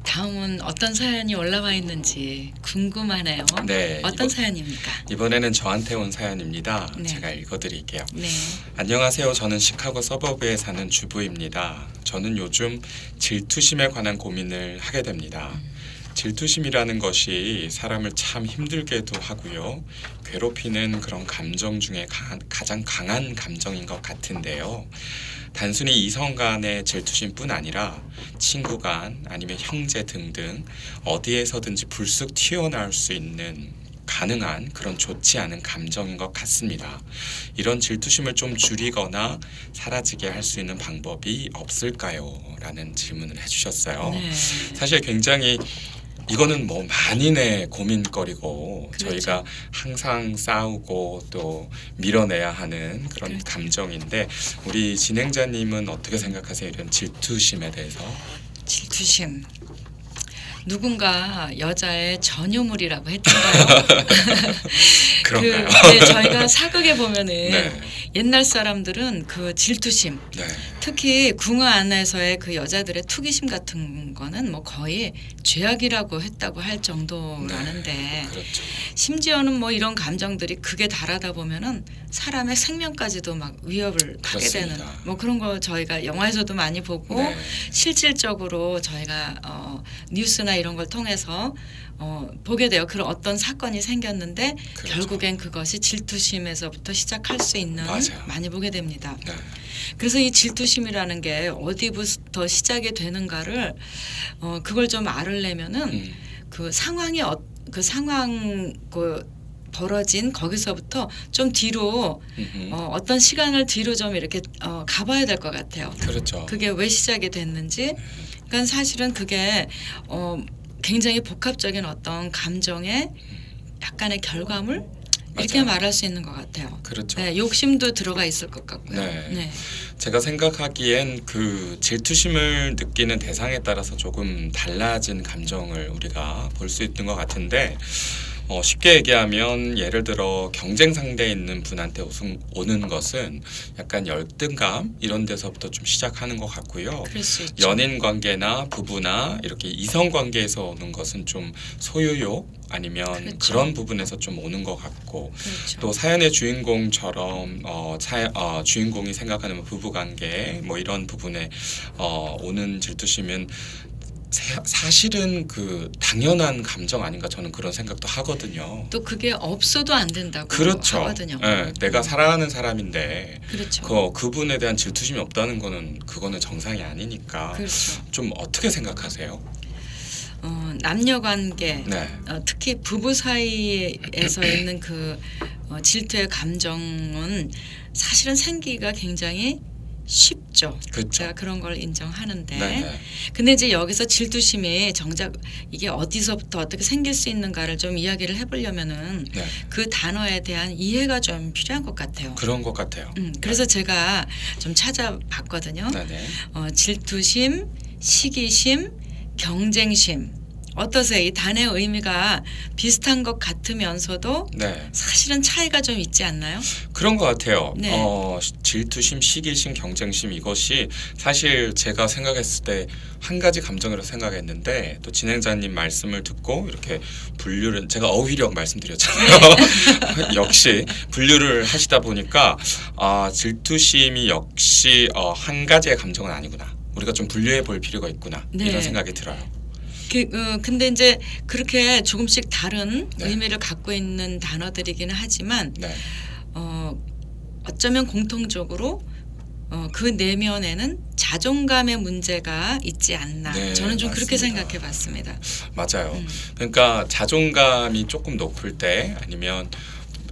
다음은 어떤 사연이 올라와 있는지 궁금하네요. 네, 어떤 사연입니까? 이번에는 저한테 온 사연입니다. 네. 제가 읽어드릴게요. 네. 안녕하세요. 저는 시카고 서버브에 사는 주부입니다. 저는 요즘 질투심에 관한 고민을 하게 됩니다. 질투심이라는 것이 사람을 참 힘들게도 하고요. 괴롭히는 그런 감정 중에 가장 강한 감정인 것 같은데요. 단순히 이성 간의 질투심뿐 아니라 친구 간 아니면 형제 등등 어디에서든지 불쑥 튀어나올 수 있는 가능한 그런 좋지 않은 감정인 것 같습니다. 이런 질투심을 좀 줄이거나 사라지게 할 수 있는 방법이 없을까요? 라는 질문을 해주셨어요. 네. 사실 굉장히 이거는 뭐 만인의 고민거리고 그렇죠. 저희가 항상 싸우고 또 밀어내야 하는 그런 그렇죠. 감정인데 우리 진행자님은 어떻게 생각하세요? 이런 질투심에 대해서? 질투심. 누군가 여자의 전유물이라고 했던가요? 그런가요? 네, 저희가 사극에 보면은 네. 옛날 사람들은 그 질투심, 네. 특히 궁화 안에서의 그 여자들의 투기심 같은 거는 뭐 거의 죄악이라고 했다고 할 정도라는데 그렇죠. 심지어는 뭐 이런 감정들이 극에 달하다 보면은 사람의 생명까지도 막 위협을 하게 되는 그렇습니다. 뭐 그런 거 저희가 영화에서도 많이 보고 네. 실질적으로 저희가 뉴스나 이런 걸 통해서 보게 돼요. 그런 어떤 사건이 생겼는데 그렇죠. 결국엔 그것이 질투심에서부터 시작할 수 있는 맞아요. 많이 보게 됩니다. 네. 그래서 이 질투심이라는 게 어디부터 시작이 되는가를 그걸 좀 알으려면은 그 상황이 그 상황 벌어진 거기서부터 좀 뒤로 어떤 시간을 뒤로 좀 이렇게 가봐야 될 것 같아요. 그렇죠. 그게 왜 시작이 됐는지. 그러니까 사실은 그게 굉장히 복합적인 어떤 감정의 약간의 결과물 이렇게 맞아요. 말할 수 있는 것 같아요. 그렇죠. 네, 욕심도 들어가 있을 것 같고요. 네. 네. 제가 생각하기엔 그 질투심을 느끼는 대상에 따라서 조금 달라진 감정을 우리가 볼 수 있는 것 같은데 쉽게 얘기하면 예를 들어 경쟁 상대에 있는 분한테 오는 것은 약간 열등감 이런 데서부터 좀 시작하는 것 같고요. 그럴 수 있죠. 연인 관계나 부부나 이렇게 이성 관계에서 오는 것은 좀 소유욕 아니면 그렇죠. 그런 부분에서 좀 오는 것 같고 그렇죠. 또 사연의 주인공처럼 주인공이 생각하는 부부 관계 뭐 이런 부분에 오는 질투심은 사실은 그 당연한 감정 아닌가 저는 그런 생각도 하거든요. 또 그게 없어도 안 된다고 그렇죠. 하거든요. 네, 내가 사랑하는 사람인데 그렇죠. 그분에 대한 질투심이 없다는 거는 그거는 정상이 아니니까 그렇죠. 좀 어떻게 생각하세요? 남녀 관계 네. 특히 부부 사이에서 있는 그 질투의 감정은 사실은 생기가 굉장히 쉽죠. 그렇죠. 제가 그런 걸 인정하는데 네. 근데 이제 여기서 질투심이 정작 이게 어디서부터 어떻게 생길 수 있는가를 좀 이야기를 해보려면은 네. 그 단어에 대한 이해가 좀 필요한 것 같아요. 그런 것 같아요. 그래서 제가 좀 찾아봤거든요. 네네. 질투심, 시기심, 경쟁심 어떠세요? 이 단어의 의미가 비슷한 것 같으면서도 네. 사실은 차이가 좀 있지 않나요? 그런 것 같아요. 네. 질투심, 시기심, 경쟁심 이것이 사실 제가 생각했을 때 한 가지 감정으로 생각했는데 또 진행자님 말씀을 듣고 이렇게 분류를 제가 어휘력 말씀드렸잖아요. 역시 분류를 하시다 보니까 질투심이 역시 한 가지의 감정은 아니구나. 우리가 좀 분류해 볼 필요가 있구나. 네. 이런 생각이 들어요. 근데 이제 그렇게 조금씩 다른 네. 의미를 갖고 있는 단어들이기는 하지만 네. 어쩌면 공통적으로 그 내면에는 자존감의 문제가 있지 않나. 네, 저는 좀 그렇게 맞습니다. 생각해 봤습니다. 맞아요. 그러니까 자존감이 조금 높을 때 아니면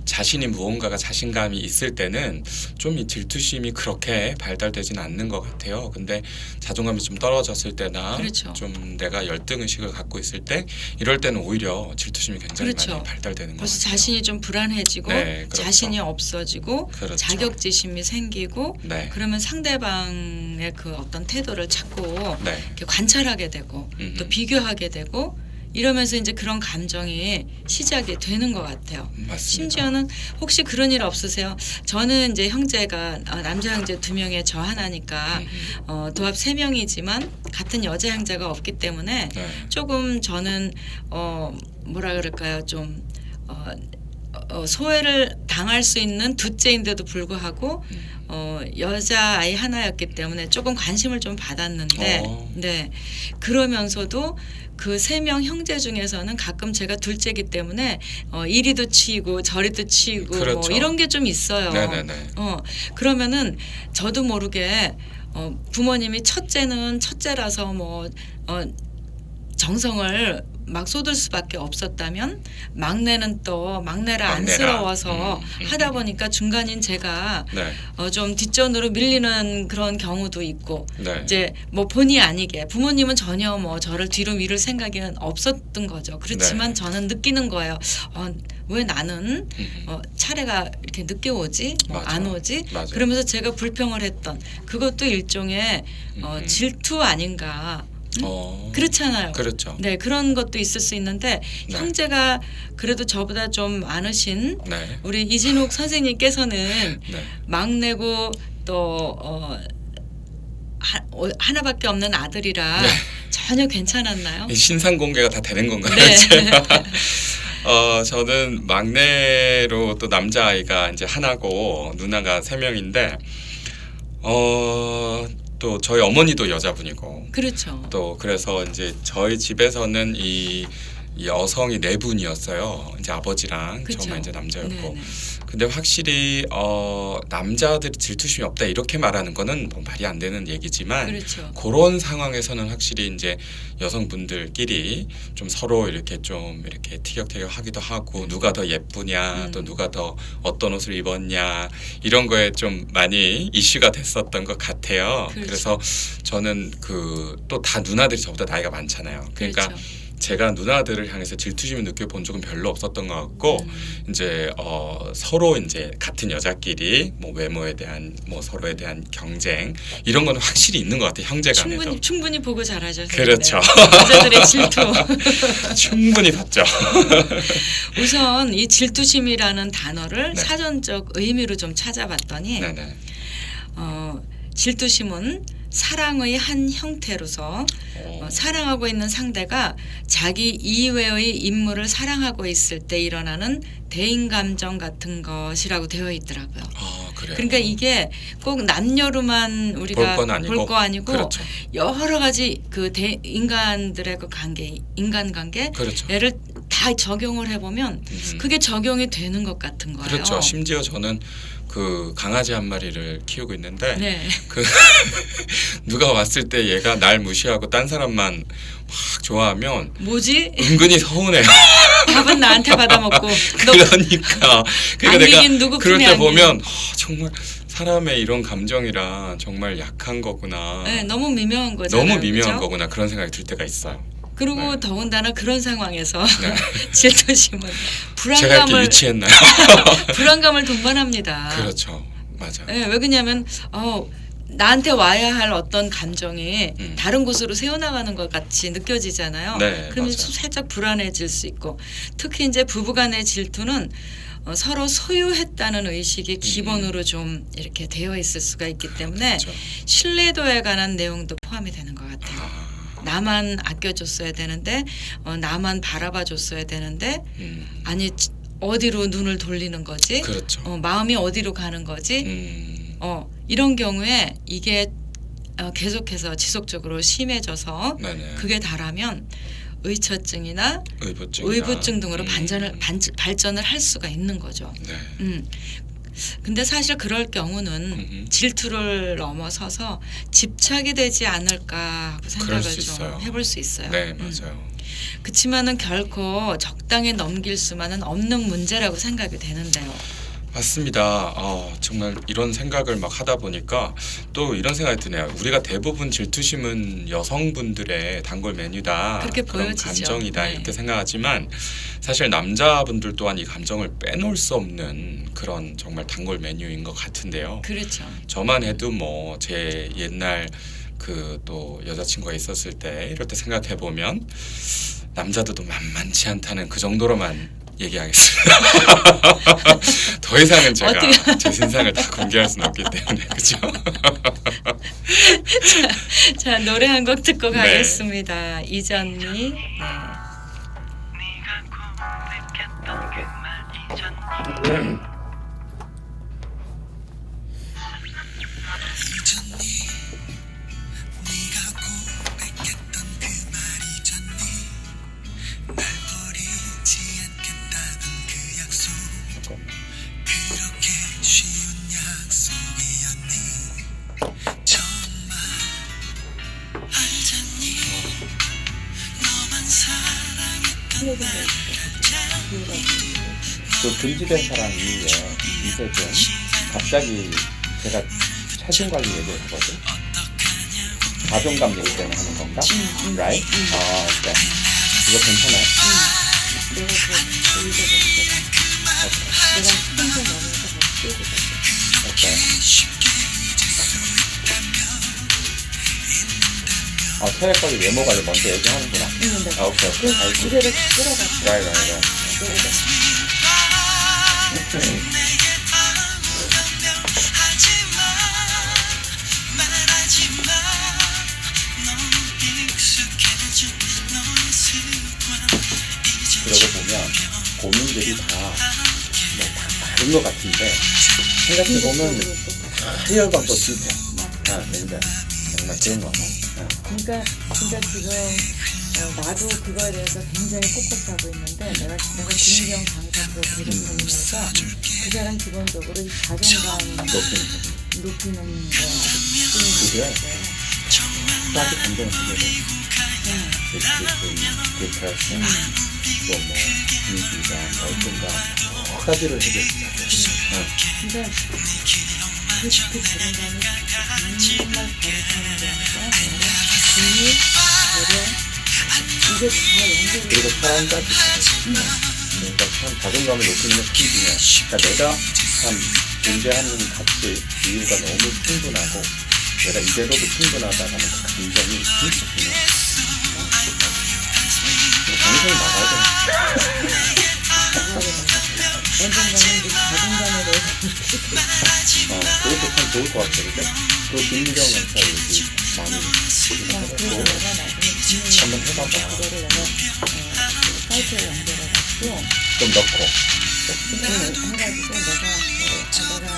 자신이 무언가가 자신감이 있을 때는 좀 이 질투심이 그렇게 발달되지는 않는 것 같아요. 근데 자존감이 좀 떨어졌을 때나 그렇죠. 좀 내가 열등의식을 갖고 있을 때 이럴 때는 오히려 질투심이 굉장히 그렇죠. 많이 발달되는 것 벌써 같아요. 자신이 좀 불안해지고 네, 그렇죠. 자신이 없어지고 그렇죠. 자격지심이 생기고 네. 그러면 상대방의 그 어떤 태도를 자꾸 네. 이렇게 관찰하게 되고 음흠. 또 비교하게 되고 이러면서 이제 그런 감정이 시작이 되는 것 같아요. 맞습니다. 심지어는 혹시 그런 일 없으세요? 저는 이제 형제가 남자 형제 2명에 저 하나니까 도합 3명이지만 같은 여자 형제가 없기 때문에 네. 조금 저는 뭐라 그럴까요? 좀 소외를 당할 수 있는 둘째인데도 불구하고 여자 아이 하나였기 때문에 조금 관심을 좀 받았는데 네 그러면서도 그 3명 형제 중에서는 가끔 제가 둘째이기 때문에 이리도 치이고 저리도 치이고 그렇죠. 뭐 이런 게 좀 있어요. 네네네. 그러면은 저도 모르게 부모님이 첫째는 첫째라서 뭐 정성을 막 쏟을 수밖에 없었다면 막내는 또 막내라 안쓰러워서 하다 보니까 중간인 제가 네. 좀 뒷전으로 밀리는 그런 경우도 있고 네. 이제 뭐 본의 아니게 부모님은 전혀 뭐 저를 뒤로 미룰 생각은 없었던 거죠. 그렇지만 네. 저는 느끼는 거예요. 왜 나는 차례가 이렇게 늦게 오지? 맞아. 안 오지? 맞아요. 그러면서 제가 불평을 했던 그것도 일종의 질투 아닌가? 그렇잖아요. 그렇죠. 네, 그런 것도 있을 수 있는데 네. 형제가 그래도 저보다 좀 많으신 네. 우리 이진욱 선생님께서는 네. 막내고 또 하나밖에 없는 아들이라 네. 전혀 괜찮았나요? 신상 공개가 다 되는 건가요? 네. 저는 막내로 또 남자아이가 이제 하나고 누나가 3명인데 또 저희 어머니도 여자분이고 그렇죠. 또 그래서 이제 저희 집에서는 이 여성이 4분이었어요. 이제 아버지랑 그쵸. 저만 이제 남자였고. 네네. 근데 확실히 남자들이 질투심이 없다 이렇게 말하는 거는 뭐 말이 안 되는 얘기지만 그렇죠. 그런 상황에서는 확실히 이제 여성분들끼리 좀 서로 이렇게 좀 이렇게 티격태격하기도 하고 누가 더 예쁘냐 또 누가 더 어떤 옷을 입었냐 이런 거에 좀 많이 이슈가 됐었던 것 같아요. 그렇죠. 그래서 저는 또 다 누나들이 저보다 나이가 많잖아요. 그러니까 그렇죠. 제가 누나들을 향해서 질투심을 느껴본 적은 별로 없었던 것 같고 이제 서로 이제 같은 여자끼리 뭐 외모에 대한 뭐 서로에 대한 경쟁 이런 거는 확실히 있는 것 같아요. 형제간에도 충분히 보고 잘하셨어요. 그렇죠. 여자들의 질투. 충분히 봤죠. 우선 이 질투심이라는 단어를 네. 사전적 의미로 좀 찾아봤더니 네네. 질투심은 사랑의 한 형태로서 사랑하고 있는 상대가 자기 이외의 인물을 사랑하고 있을 때 일어나는 대인 감정 같은 것이라고 되어 있더라고요. 그래요. 그러니까 이게 꼭 남녀로만 우리가 볼 거 아니고 그렇죠. 여러 가지 그 인간들의 그 관계, 인간관계 그렇죠. 얘를 다 적용을 해보면 그게 적용이 되는 것 같은 거예요. 그렇죠. 심지어 저는 그 강아지 한 마리를 키우고 있는데 네. 누가 왔을 때 얘가 날 무시하고 딴 사람만 막 좋아하면 뭐지? 은근히 서운해요. 밥은 나한테 받아먹고 그러니까 안기긴 누구 그럴 품에 때 안기긴. 보면 정말 사람의 이런 감정이라 정말 약한 거구나. 네, 너무 미묘한 거잖아요. 너무 미묘한 그죠? 거구나 그런 생각이 들 때가 있어요. 그리고 네. 더군다나 그런 상황에서 네. 질투심은 제가 이렇게 불안감을 유치했나요? 불안감을 동반합니다. 그렇죠. 맞아요. 네, 왜 그러냐면 나한테 와야 할 어떤 감정이 다른 곳으로 새어나가는 것 같이 느껴지잖아요. 네, 그러면 맞아요. 살짝 불안해질 수 있고 특히 이제 부부간의 질투는 서로 소유했다는 의식이 기본으로 좀 이렇게 되어 있을 수가 있기 때문에 그렇죠. 신뢰도에 관한 내용도 포함이 되는 것 같아요. 나만 아껴줬어야 되는데 나만 바라봐줬어야 되는데 아니 어디로 눈을 돌리는 거지? 그렇죠. 마음이 어디로 가는 거지? 이런 경우에 이게 계속해서 지속적으로 심해져서 네네. 그게 달하면 의처증이나 의부증이나. 의부증 등으로 발전을 할 수가 있는 거죠. 네. 근데 사실 그럴 경우는 질투를 넘어서서 집착이 되지 않을까 하고 생각을 그럴 수 좀 있어요. 해볼 수 있어요. 네, 맞아요. 그렇지만은 결코 적당히 넘길 수만은 없는 문제라고 생각이 되는데요. 맞습니다. 정말 이런 생각을 막 하다 보니까 또 이런 생각이 드네요. 우리가 대부분 질투심은 여성분들의 단골 메뉴다. 그렇게 그런 보여지죠. 감정이다. 네. 이렇게 생각하지만 사실 남자분들 또한 이 감정을 빼놓을 수 없는 그런 정말 단골 메뉴인 것 같은데요. 그렇죠. 저만 해도 뭐 제 옛날 그 또 여자친구가 있었을 때 이럴 때 생각해 보면 남자들도 만만치 않다는 그 정도로만 얘기하겠습니다. 더 이상은 제가 제 신상을 다 공개할 수는 없기 때문에 그렇죠. 자 노래 한 곡 듣고 네. 가겠습니다. 이전미. 네. 그 금지된 사랑 이후에 이세준 갑자기 제가 체중 관리 얘기를 하거든. 자존감 얘기 때문에 하는 건가? Right? 네. 그거 괜찮아요? 내가 그 의자 보니까 내가 혼자 먹으면서 같이 뛰고 있었어. 오케이. 체력 관리 외모 관리 먼저 얘기하는구나. 네. 오케이. 그 알지. 무대를 끌어갔어. Right. 그러고 보면 고민들이 다 다른 것 같은데 생각해보면 다 해결방법 비슷해. 근데 정말 그런 거 같아. 그러니까 지금 나도 그거에 대해서 굉장히 꼿꼿하고 있는데 내가 김희경 강사 그거 계속 들으면서 그 사람 기본적으로 이 자존감 높이는 거 그게 따뜻 감정을 하게 돼. 디프레션, 또뭐 위기감, 어떤가 여러 가지를 해결해. 근데 그 자존감이 정말 가득하는 게 아니라 공유, 배려 이게 다 연결이 그리고 사랑까지. 그러니까 참 자존감을 높이는 게 중요해. 그러니까 내가 참 존재하는 가치, 이유가 너무 충분하고 내가 이대로도 충분하다라는 그 감정이 진짜 중요해. 방송이 나가야 돼. 언젠가는 그 자존감에 대해서 그것도 참 좋을 것 같아. 그죠? 그 김미경 강사 얘기 많이 그래서 보고 내가 나중에 한번 해봐봐. 그거를 내가 사이트에 연결해가지고 좀 넣고. 해가지고 내가 방송에서 소재를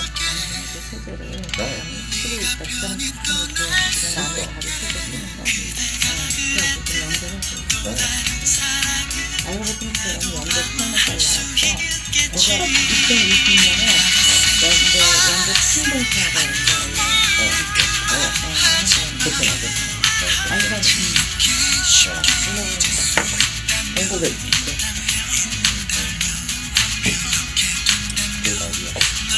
쓰고 있다. 그 사람 같은 것도 남의 가르쳐서 쓰면서 그래서 좀 연결해서 알고 보통 처럼 연결 표현을 잘라서 내가 2020년에 연결 충동차가 연결을 소통하고. 아니가 행복에 있을게.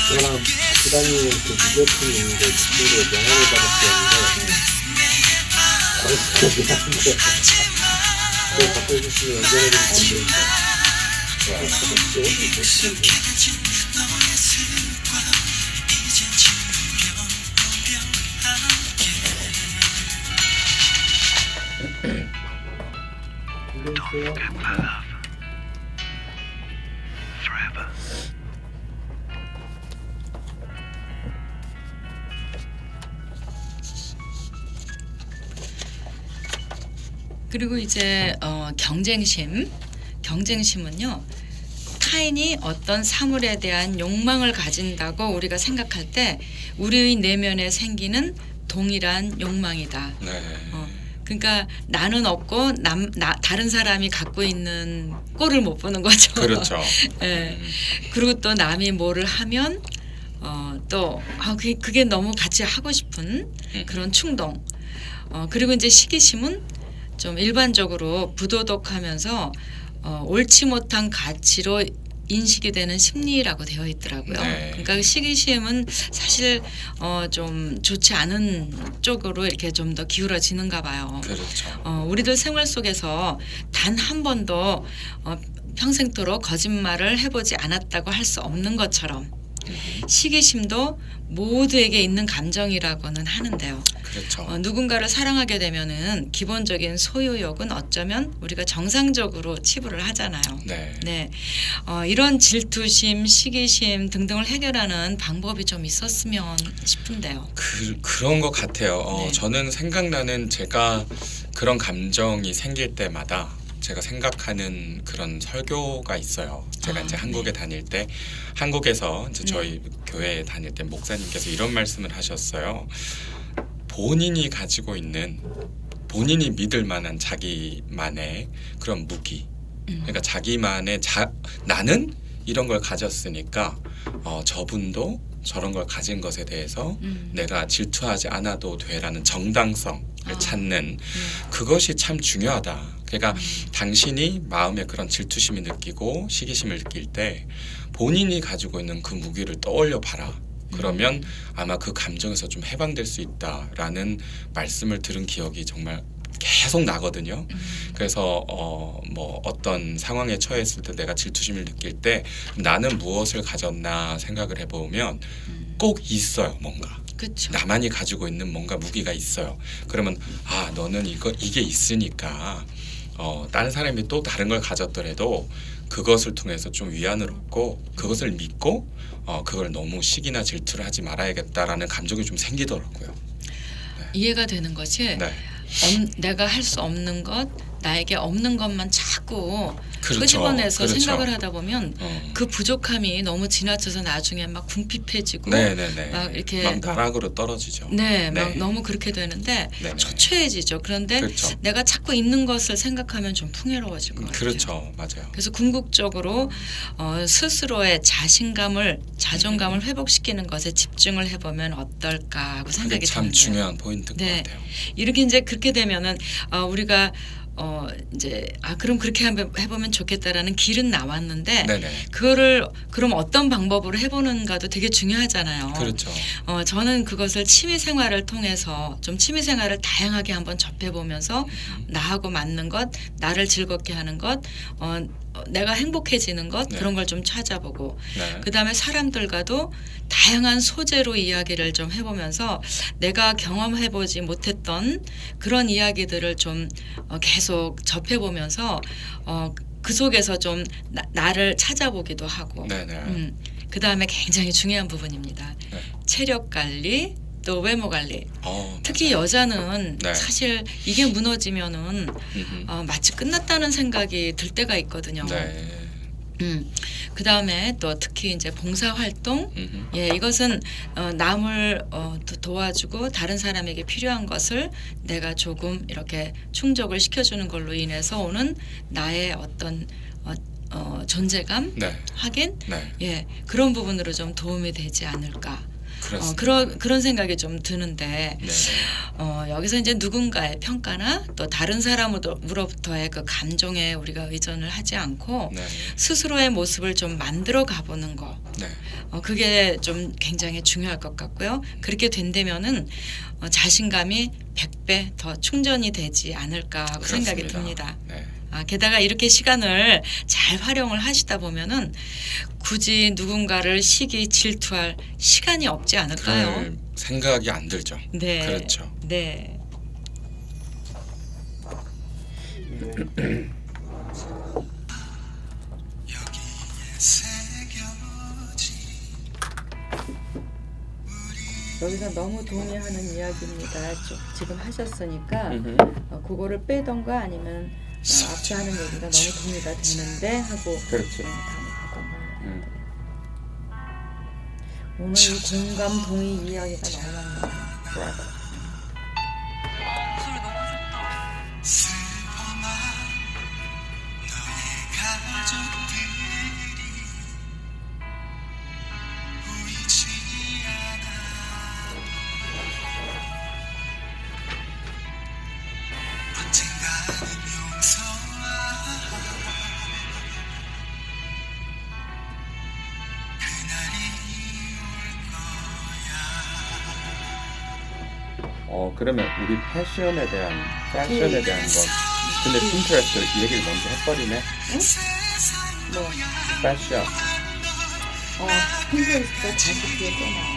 저랑 같이 기다리는 그 미제품 있는데 그 친구가 명함을 받았었는데 어디서 미안한데 그걸 갖고 있으시면 연결해드릴 건데 들려주세요. 그리고 이제 경쟁심은요. 타인이 어떤 사물에 대한 욕망을 가진다고 우리가 생각할 때 우리의 내면에 생기는 동일한 욕망이다. 네. 그러니까 나는 없고 다른 사람이 갖고 있는 꼴을 못 보는 거죠. 그렇죠. 네. 그리고 또 남이 뭐를 하면 그게 너무 같이 하고 싶은 그런 충동. 그리고 이제 시기심은 좀 일반적으로 부도덕하면서 옳지 못한 가치로 인식이 되는 심리라고 되어 있더라고요. 네. 그러니까 시기심은 사실 좀 좋지 않은 쪽으로 이렇게 좀 더 기울어지는가 봐요. 그렇죠. 우리들 생활 속에서 단 한 번도 평생토록 거짓말을 해보지 않았다고 할 수 없는 것처럼 시기심도 모두에게 있는 감정이라고는 하는데요. 그렇죠. 누군가를 사랑하게 되면은 기본적인 소유욕은 어쩌면 우리가 정상적으로 치부를 하잖아요. 네. 이런 질투심, 시기심 등등을 해결하는 방법이 좀 있었으면 싶은데요. 그런 것 같아요. 네. 저는 생각나는 제가 그런 감정이 생길 때마다 제가 생각하는 그런 설교가 있어요. 제가 이제 한국에 다닐 때 한국에서 이제 저희 교회에 다닐 때 목사님께서 이런 말씀을 하셨어요. 본인이 가지고 있는 본인이 믿을 만한 자기만의 그런 무기. 그러니까 자기만의 나는 이런 걸 가졌으니까 저분도 저런 걸 가진 것에 대해서 내가 질투하지 않아도 돼라는 정당성을 찾는 그것이 참 중요하다. 그러니까 당신이 마음에 그런 질투심이 느끼고 시기심을 느낄 때 본인이 가지고 있는 그 무기를 떠올려 봐라. 그러면 아마 그 감정에서 좀 해방될 수 있다라는 말씀을 들은 기억이 정말 계속 나거든요. 그래서 뭐 어떤 상황에 처했을 때 내가 질투심을 느낄 때 나는 무엇을 가졌나 생각을 해보면 꼭 있어요. 뭔가. 그렇죠. 나만이 가지고 있는 뭔가 무기가 있어요. 그러면 너는 이게 있으니까 다른 사람이 또 다른 걸 가졌더라도 그것을 통해서 좀 위안을 얻고 그것을 믿고 그걸 너무 시기나 질투를 하지 말아야겠다라는 감정이 좀 생기더라고요. 네. 이해가 되는 것이 네. 내가 할 수 없는 것, 나에게 없는 것만 자꾸 그렇죠. 끄집어내서 그렇죠. 생각을 하다 보면 그 부족함이 너무 지나쳐서 나중에 막 궁핍해지고 막 이렇게 막 나락으로 떨어지죠. 막 너무 그렇게 되는데 네네. 초췌해지죠. 그런데 그렇죠. 내가 찾고 있는 것을 생각하면 좀 풍요로워질 것 같아요. 그렇죠, 맞아요. 그래서 궁극적으로 스스로의 자존감을 회복시키는 것에 집중을 해보면 어떨까 하고 생각이 그게 참 드는데요. 중요한 포인트인 것 같아요. 이렇게 이제 그렇게 되면은 우리가 이제 그럼 그렇게 해보면 좋겠다라는 길은 나왔는데 네네. 그거를 그럼 어떤 방법으로 해보는가도 되게 중요하잖아요. 그렇죠. 저는 그것을 취미 생활을 통해서 좀 취미 생활을 다양하게 한번 접해보면서 나하고 맞는 것, 나를 즐겁게 하는 것, 내가 행복해지는 것 그런 걸 좀 찾아보고 그다음에 사람들과도 다양한 소재로 이야기를 좀 해보면서 내가 경험해보지 못했던 그런 이야기들을 좀 계속 접해보면서 그 속에서 좀 나를 찾아보기도 하고 그다음에 굉장히 중요한 부분입니다. 체력 관리 또 외모 관리. 특히 맞아요. 여자는 사실 이게 무너지면은 마치 끝났다는 생각이 들 때가 있거든요. 그 다음에 또 특히 이제 봉사 활동, 이것은 남을 도와주고 다른 사람에게 필요한 것을 내가 조금 이렇게 충족을 시켜주는 걸로 인해서 오는 나의 어떤 존재감, 확인, 그런 부분으로 좀 도움이 되지 않을까. 그런 생각이 좀 드는데 여기서 이제 누군가의 평가나 또 다른 사람으로부터의 그 감정에 우리가 의존을 하지 않고 스스로의 모습을 좀 만들어 가보는 거. 그게 좀 굉장히 중요할 것 같고요. 그렇게 된다면은 자신감이 100배 더 충전이 되지 않을까 하고 생각이 듭니다. 네. 게다가 이렇게 시간을 잘 활용을 하시다 보면은 굳이 누군가를 시기 질투할 시간이 없지 않을까요? 그럴 생각이 안 들죠. 네. 그렇죠. 네. 여기서 너무 동의하는 이야기입니다. 지금 하셨으니까 그거를 빼던가 아니면 앞에 하는 얘기가 너무 동의가 되는데 하고 그렇지. 다음에 가던가. 오늘 이 공감 동의 이야기가 너무 많네요. 그러면 우리 패션에 대한 건 근데 핀트레스트 이 얘기를 먼저 해버리네. 응? 뭐? 패션 핀트레스트가 다시 뒤에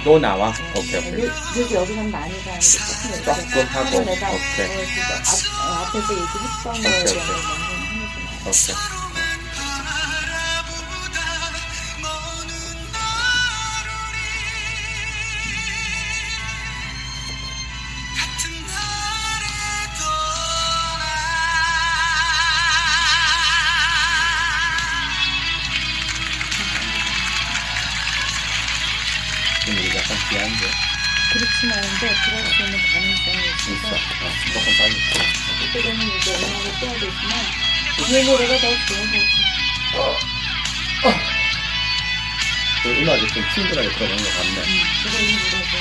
또 나와. 또 나와? 오케이. 그래서 여기서 많이 가는데 조금 하고, 내가 오케이. 앞에서 얘기했던 거에 대한 오케이. 명분을 하면서 오케이. 우리 약간 비한데 그렇진 않은데 그럴 수 있는 가능성이 있어서 조금 빨리. 그때는 이제 음악을 써야 되지만 뒤에 노래가 더 좋아서 그 음악이 좀 충분하게 들어간 것 같네. 그거 이 노래 좀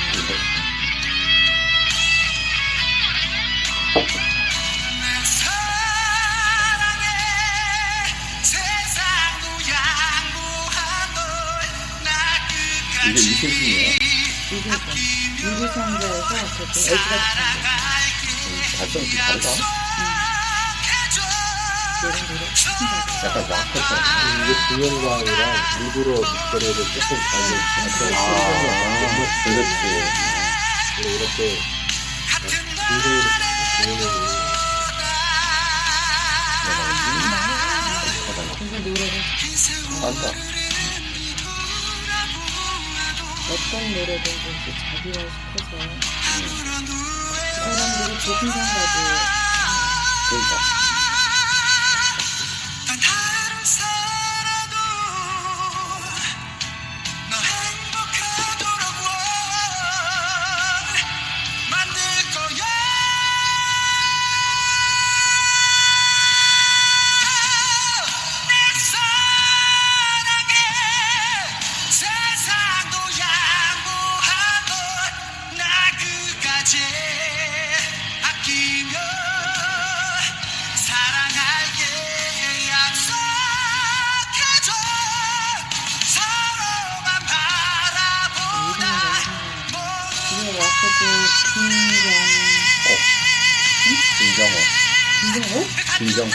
이게 이세진이에요. 유리상자에서 그렇게 애기가 발성이 좀 다르다. 이런 노래 친다. 약간 락커처럼. 이게 중현광이랑 일부러 목소리를 조금 다르게 그렇지. 이렇게 중성으로 근데 노래는 맞다. 어떤 노래든지 자기화시켜서 그 사람들이 재생산 가지고 그러니까. 김정호.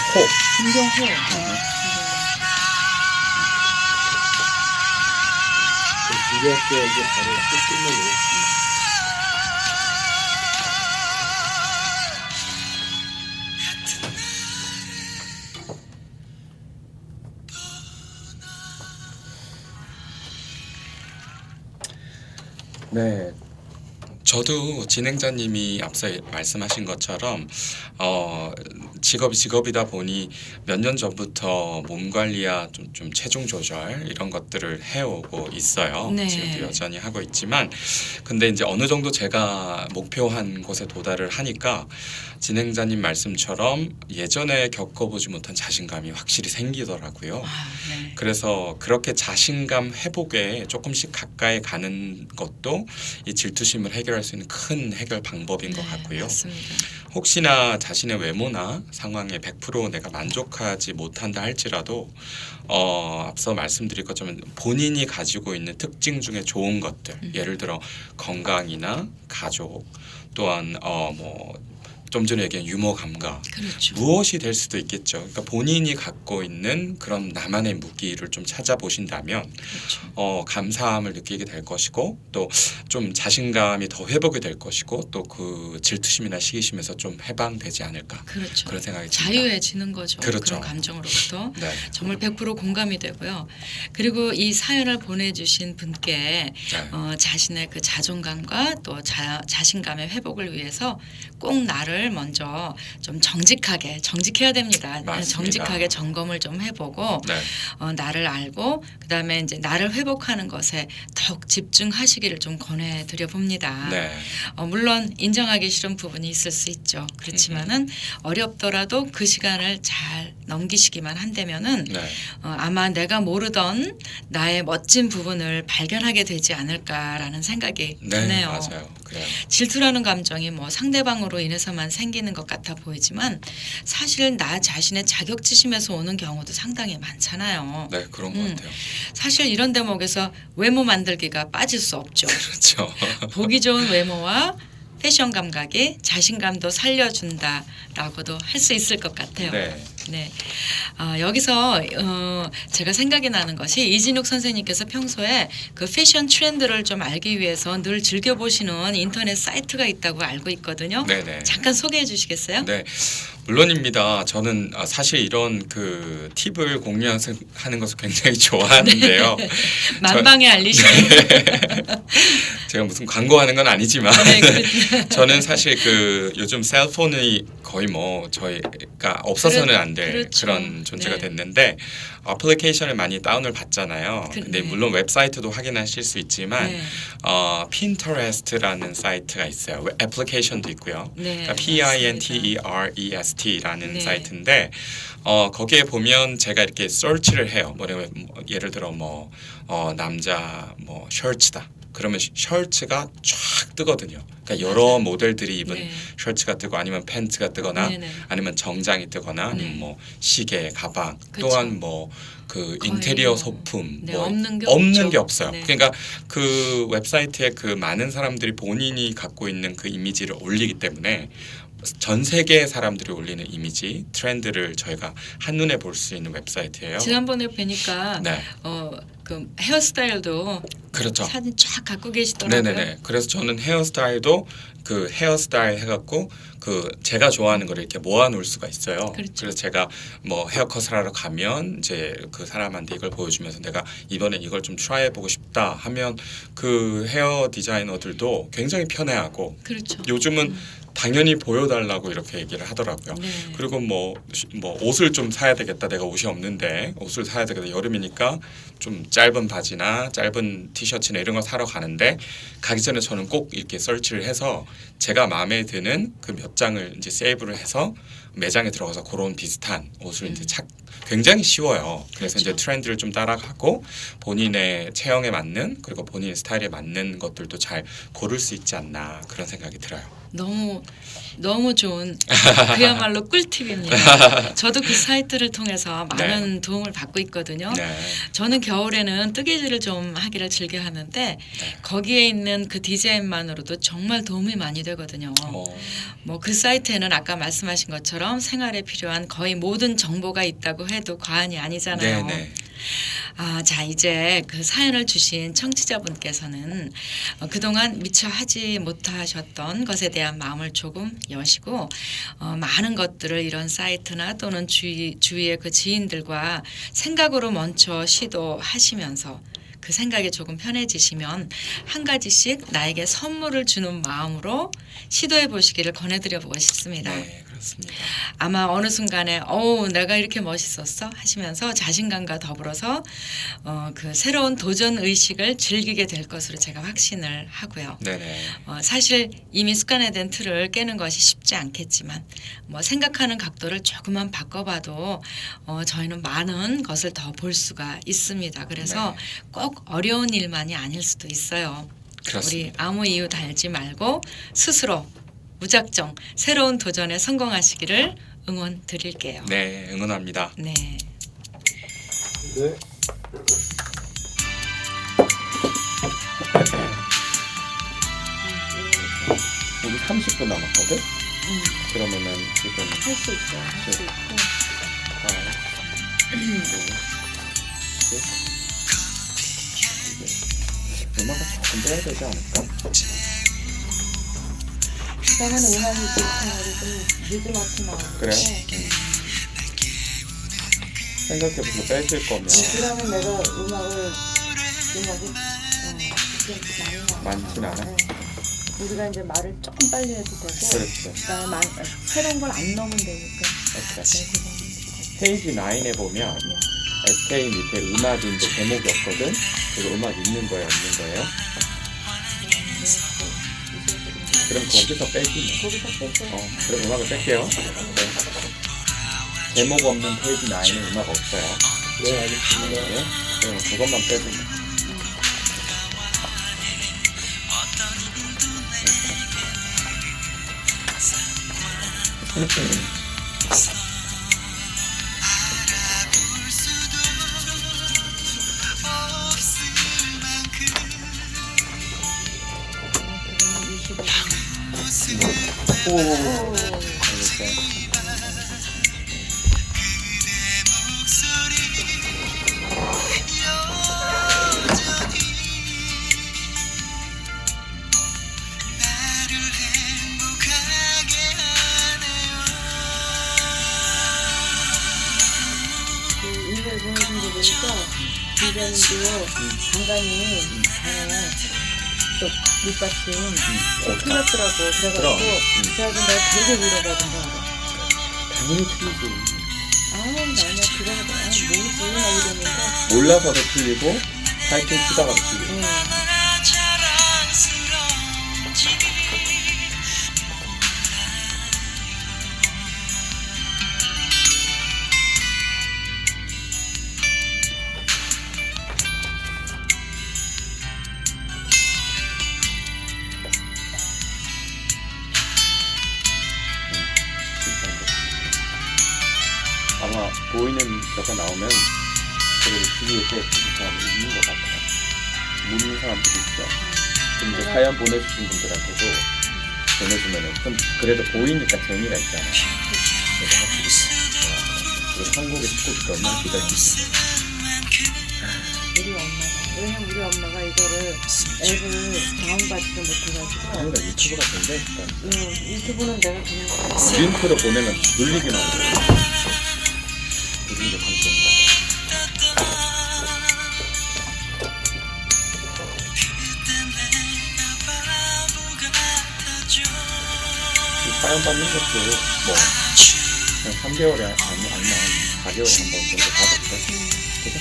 중학교 이제 바로 끝끝내고. 네. 저도 진행자님이 앞서 말씀하신 것처럼 직업이 직업이다 보니 몇 년 전부터 몸 관리야 좀 체중 조절 이런 것들을 해오고 있어요. 네. 지금도 여전히 하고 있지만 근데 이제 어느 정도 제가 목표한 곳에 도달을 하니까 진행자님 말씀처럼 예전에 겪어보지 못한 자신감이 확실히 생기더라고요. 네. 그래서 그렇게 자신감 회복에 조금씩 가까이 가는 것도 이 질투심을 해결할 수 있는 큰 해결 방법인 것 같고요. 맞습니다. 혹시나 자신의 외모나 상황에 100% 내가 만족하지 못한다 할지라도 앞서 말씀드린 것처럼 본인이 가지고 있는 특징 중에 좋은 것들, 예를 들어 건강이나 가족, 또한 좀 전에 얘기한 유머 감각, 그렇죠. 무엇이 될 수도 있겠죠. 그러니까 본인이 갖고 있는 그런 나만의 무기를 좀 찾아보신다면 그렇죠. 감사함을 느끼게 될 것이고, 또 좀 자신감이 더 회복이 될 것이고, 또 그 질투심이나 시기심에서 좀 해방되지 않을까. 그렇죠. 그런 생각이 듭니다. 자유해지는 거죠. 그렇죠. 그런 감정으로부터. 네. 정말 100% 공감이 되고요. 그리고 이 사연을 보내주신 분께 네. 자신의 그 자존감과 또 자신감의 회복을 위해서 꼭 나를 먼저 좀 정직해야 됩니다. 맞습니다. 정직하게 점검을 좀 해보고 네. 나를 알고 그다음에 이제 나를 회복하는 것에 더욱 집중하시기를 좀 권해드려 봅니다. 네. 물론 인정하기 싫은 부분이 있을 수 있죠. 그렇지만은 어렵더라도 그 시간을 잘 넘기시기만 한다면은 네. 아마 내가 모르던 나의 멋진 부분을 발견하게 되지 않을까라는 생각이 네, 드네요. 맞아요. 그래요. 질투라는 감정이 뭐 상대방으로 인해서만 생기는 것 같아 보이지만 사실 나 자신의 자격지심에서 오는 경우도 상당히 많잖아요. 네, 그런 것 같아요. 사실 이런 대목에서 외모 만들기가 빠질 수 없죠. 그렇죠. 보기 좋은 외모와 패션 감각이 자신감도 살려준다라고도 할 수 있을 것 같아요. 네. 네. 여기서 제가 생각이 나는 것이 이진욱 선생님께서 평소에 그 패션 트렌드를 좀 알기 위해서 늘 즐겨보시는 인터넷 사이트가 있다고 알고 있거든요. 네네. 잠깐 소개해 주시겠어요? 네, 물론입니다. 저는 사실 이런 그 팁을 공유하는 것을 굉장히 좋아하는데요. 만방에 알리시는. 제가 무슨 광고하는 건 아니지만 네, 그렇죠. 저는 사실 그 요즘 셀폰이 거의 뭐 저희가 없어서는 안 될 그렇죠. 그런 존재가 네. 됐는데 어플리케이션을 많이 다운을 받잖아요. 근데 네. 물론 웹사이트도 확인하실 수 있지만 네. Pinterest라는 사이트가 있어요. 애플리케이션도 있고요. 네, 그러니까 Pinterest라는 네. 사이트인데 거기에 보면 제가 이렇게 서치를 해요. 예를 들어 남자 셔츠다. 그러면 셔츠가 쫙 뜨거든요. 그러니까 여러 모델들이 입은 네. 셔츠가 뜨고 아니면 팬츠가 뜨거나 네네. 아니면 정장이 뜨거나 아니면 네. 뭐 시계, 가방, 그쵸. 또한 그 거의 인테리어 뭐, 소품 네, 뭐 없는 게 없는 없죠. 게 없어요. 네. 그러니까 그 웹사이트에 그 많은 사람들이 본인이 갖고 있는 그 이미지를 올리기 때문에 전 세계의 사람들이 올리는 이미지 트렌드를 저희가 한눈에 볼 수 있는 웹사이트예요. 지난번에 뵈니까 네. 그 헤어스타일도 그렇죠. 사진 쫙 갖고 계시더라고요. 네네네. 그래서 저는 헤어스타일도 그 헤어스타일 해갖고 그 제가 좋아하는 거를 이렇게 모아놓을 수가 있어요. 그렇죠. 그래서 제가 뭐 헤어컷을 하러 가면 이제 그 사람한테 이걸 보여주면서 내가 이번에 이걸 좀 트라이해보고 싶다 하면 그 헤어 디자이너들도 굉장히 편해하고 그렇죠. 요즘은 당연히 보여달라고 이렇게 얘기를 하더라고요. 네. 그리고 뭐 옷을 좀 사야 되겠다. 내가 옷이 없는데 옷을 사야 되겠다. 여름이니까 좀 짧은 바지나 짧은 티셔츠나 이런 거 사러 가는데 가기 전에 저는 꼭 이렇게 서치를 해서 제가 마음에 드는 그 몇 장을 이제 세이브를 해서 매장에 들어가서 그런 비슷한 옷을 이제 굉장히 쉬워요. 그래서 그렇죠. 이제 트렌드를 좀 따라가고 본인의 체형에 맞는 그리고 본인의 스타일에 맞는 것들도 잘 고를 수 있지 않나 그런 생각이 들어요. 너무 좋은 그야말로 꿀팁입니다. 저도 그 사이트를 통해서 많은 도움을 받고 있거든요. 네. 저는 겨울에는 뜨개질을 좀 하기를 즐겨 하는데 거기에 있는 그 디자인만으로도 정말 도움이 많이 되거든요. 뭐 그 사이트에는 아까 말씀하신 것처럼 생활에 필요한 거의 모든 정보가 있다고 해도 과언이 아니잖아요. 네네. 자 이제 그 사연을 주신 청취자분께서는 그동안 미처 하지 못하셨던 것에 대한 마음을 조금 여시고 많은 것들을 이런 사이트나 또는 주위의 그 지인들과 생각으로 먼저 시도하시면서 그 생각이 조금 편해지시면 한 가지씩 나에게 선물을 주는 마음으로 시도해 보시기를 권해드려 보고 싶습니다. 네, 그렇습니다. 아마 어느 순간에 내가 이렇게 멋있었어 하시면서 자신감과 더불어서 그 새로운 도전 의식을 즐기게 될 것으로 제가 확신을 하고요. 네네. 사실 이미 습관화된 틀을 깨는 것이 쉽지 않겠지만 뭐 생각하는 각도를 조금만 바꿔봐도 저희는 많은 것을 더 볼 수가 있습니다. 그래서 네. 꼭 어려운 일만이 아닐 수도 있어요. 그렇습니다. 우리 아무 이유 달지 말고 스스로 무작정 새로운 도전에 성공하시기를 응원 드릴게요. 네, 응원합니다. 네. 네. 우리 30분 남았거든? 그러면은 지금 할 수 있어요. 할 수 있고. 음악을 조금 빼야 되지 않을까? 그다음에는 음악이 비슷하고 좀 늦음없이 나오고. 그래요? 생각해보고 빼실 거면 그다음에 내가 음악이 많진 않아? 네. 우리가 이제 말을 조금 빨리 해도 되고. 그렇죠. 그다음에 새로운 걸 안 넣으면 되니까. 오케이. 페이지 9에 보면 SK 밑에 음악이 이제 제목이 없거든? 그리고 음악 있는 거예요, 없는 거예요? 그럼 거기서 빼기. 거기서 빼고. 그럼 음악을 뺄게요. 네. 제목 없는 페이지 9에 음악 없어요. 네, 알겠습니다. 네. 그럼 그것만 빼면 돼. 오, 알겠어요. 인사를 보내준 거 보니까 기자님도 간간히 전에 또 밑받침 틀렸더라고. 그래가지고 제가 내가 되게 위로받은 거 알아. 당연히 틀리지. 나냐 그거는 모르지 막 이러면서. 몰라서도 틀리고, 타이틀 치다가도 틀리고. 아마 보이는 데가 나오면 그래도 주위에 또 그 사람이 있는 것 같아. 묻는 사람들이 있어. 근데 사연 보내주신 분들한테도 보내주면은 좀 그래도 보이니까 재미가 있잖아. 그래서 확실히 그리고 한국의 축구가 얼마나 기다리지. 우리 엄마가 왜냐면 우리 엄마가 이거를 앱을 다운받지도 못해가지고. 그러니까 유튜브가 굉장히 있다. 유튜브는 내가 그냥 링크로 보내면 눌리기만 하고. 그게 방송인 거. 사연 받는 것도 뭐 그냥 3개월에 안 나온 4개월에 한 번 정도 받을 때 그죠?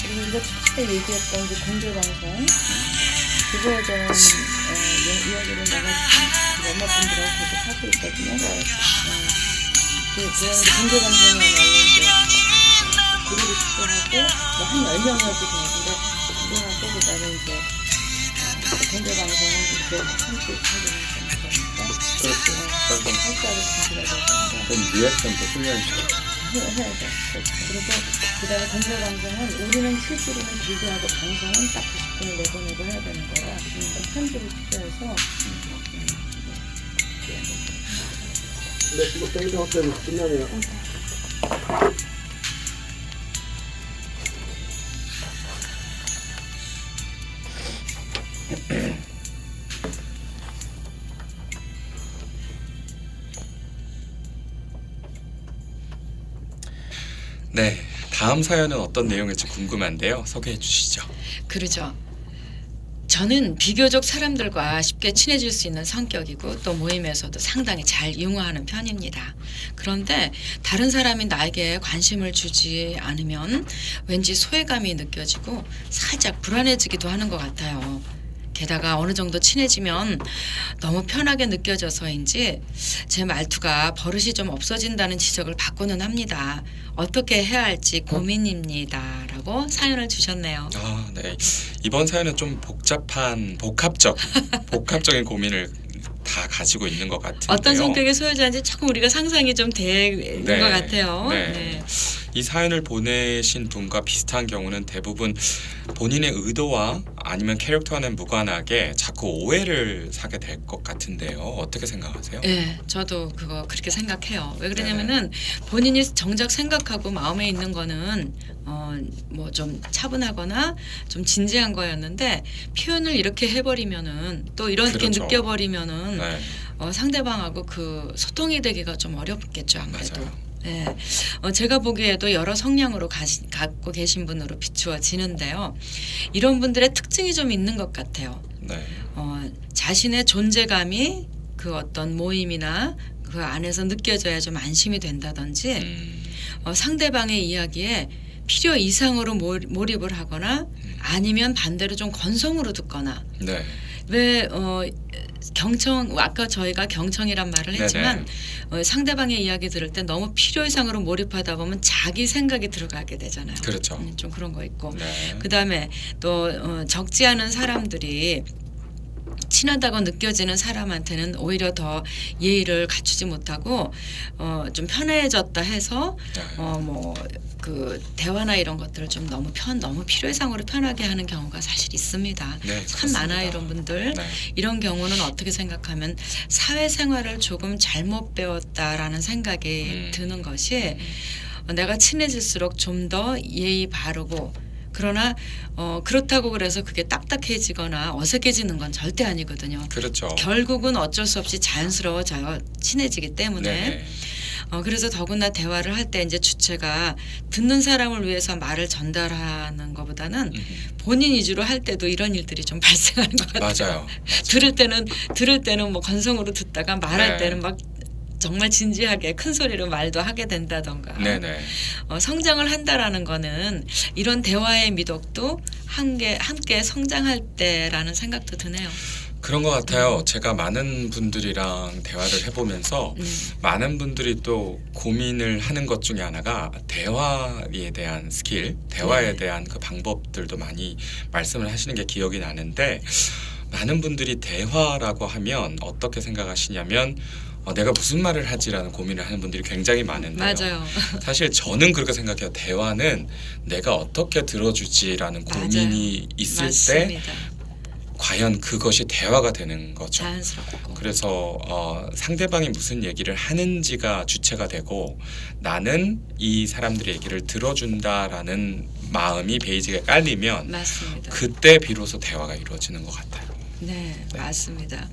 그리고 우리가 첫째 얘기했던 그 공개방송 그거에 대한 이야기를 내가 지금 엄마분들하고 계속 하고 있거든요. 그 공개방송이 아니라 이제 그룹을 축소하고 한 10명이어도 되는데 축소하고 그다음에 이제 공개방송은 이렇게 편집하기는 좀 그러니까 그렇죠. 살짝을 준비해야 되고 그럼 리액션도 훈련시켜. 해야 돼. 그리고 그다음에 공개방송은 우리는 실제로는 비교하고 방송은 딱 90분을 내보내고 해야 되는 거라 편집을 필요해서 네, 이거 땡겨 때문에 끝나네요. 네, 다음 사연은 어떤 내용일지 궁금한데요. 소개해 주시죠. 그러죠. 저는 비교적 사람들과 쉽게 친해질 수 있는 성격이고 또 모임에서도 상당히 잘 융화하는 편입니다. 그런데 다른 사람이 나에게 관심을 주지 않으면 왠지 소외감이 느껴지고 살짝 불안해지기도 하는 것 같아요. 게다가 어느 정도 친해지면 너무 편하게 느껴져서인지 제 말투가 버릇이 좀 없어진다는 지적을 받고는 합니다. 어떻게 해야 할지 고민입니다라고 사연을 주셨네요. 아, 네. 이번 사연은 좀 복합적인 고민을 다 가지고 있는 것 같은데요. 어떤 성격의 소유자인지 조금 우리가 상상이 좀 되는 네. 것 같아요. 네. 네. 이 사연을 보내신 분과 비슷한 경우는 대부분 본인의 의도와 아니면 캐릭터와는 무관하게 자꾸 오해를 사게 될 것 같은데요. 어떻게 생각하세요? 네, 저도 그거 그렇게 생각해요. 왜 그러냐면은 본인이 정작 생각하고 마음에 있는 거는 뭐 좀 차분하거나 좀 진지한 거였는데 표현을 이렇게 해버리면은 또 이렇게 그렇죠. 느껴버리면은 네, 상대방하고 그 소통이 되기가 좀 어렵겠죠 아무래도. 맞아요. 네, 제가 보기에도 여러 성향으로 갖고 계신 분으로 비추어지는데요. 이런 분들의 특징이 좀 있는 것 같아요. 네, 자신의 존재감이 그 어떤 모임이나 그 안에서 느껴져야 좀 안심이 된다든지 상대방의 이야기에 필요 이상으로 몰입을 하거나 아니면 반대로 좀 건성으로 듣거나 네, 왜 경청 아까 저희가 경청이란 말을 했지만 상대방의 이야기 들을 때 너무 필요 이상으로 몰입하다 보면 자기 생각이 들어가게 되잖아요. 그렇죠. 좀 그런 거 있고 네. 그다음에 또 적지 않은 사람들이 친하다고 느껴지는 사람한테는 오히려 더 예의를 갖추지 못하고 좀 편해졌다 해서 뭐 그 대화나 이런 것들을 좀 너무 필요 이상으로 편하게 하는 경우가 사실 있습니다. 네, 참 많아요 이런 분들. 네. 이런 경우는 어떻게 생각하면 사회생활을 조금 잘못 배웠다라는 생각이 드는 것이 내가 친해질수록 좀 더 예의 바르고 그러나 그렇다고 그래서 그게 딱딱해지거나 어색해지는 건 절대 아니거든요. 그렇죠. 결국은 어쩔 수 없이 자연스러워져요. 친해지기 때문에. 네. 그래서 더구나 대화를 할 때 이제 주체가 듣는 사람을 위해서 말을 전달하는 것보다는 본인 위주로 할 때도 이런 일들이 좀 발생하는 것 같아요. 맞아요. 들을 때는 뭐 건성으로 듣다가 말할 네. 때는 막 정말 진지하게 큰 소리로 말도 하게 된다던가. 네네. 성장을 한다라는 거는 이런 대화의 미덕도 함께 성장할 때라는 생각도 드네요. 그런 것 같아요. 제가 많은 분들이랑 대화를 해보면서 많은 분들이 또 고민을 하는 것 중에 하나가 대화에 대한 스킬, 대화에 대한 그 방법들도 많이 말씀을 하시는 게 기억이 나는데 많은 분들이 대화라고 하면 어떻게 생각하시냐면 내가 무슨 말을 하지라는 고민을 하는 분들이 굉장히 많은데요. 맞아요. 사실 저는 그렇게 생각해요. 대화는 내가 어떻게 들어주지라는 고민이 있을 맞습니다. 때 과연 그것이 대화가 되는 거죠. 자연스럽고. 그래서 상대방이 무슨 얘기를 하는지가 주체가 되고 나는 이 사람들의 얘기를 들어준다라는 마음이 베이직에 깔리면 맞습니다. 그때 비로소 대화가 이루어지는 것 같아요. 네, 맞습니다.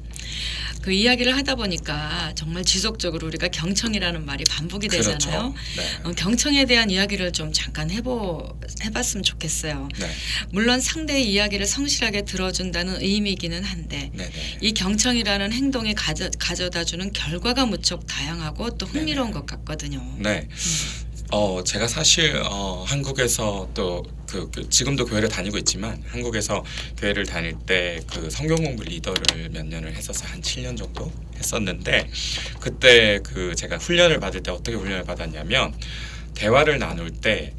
그 이야기를 하다 보니까 정말 지속적으로 우리가 경청이라는 말이 반복이 되잖아요. 그렇죠. 네. 경청에 대한 이야기를 좀 잠깐 해봤으면 좋겠어요. 네. 물론 상대의 이야기를 성실하게 들어준다는 의미이기는 한데 네네. 이 경청이라는 행동이 가져다주는 결과가 무척 다양하고 또 흥미로운 것 같거든요. 네. 제가 사실 한국에서 또 지금도 교회를 다니고 있지만 한국에서 교회를 다닐 때 그 성경 공부 리더를 몇 년을 했었어요. 한 7년 정도 했었는데 그때 그 제가 훈련을 받을 때 어떻게 훈련을 받았냐면 대화를 나눌 때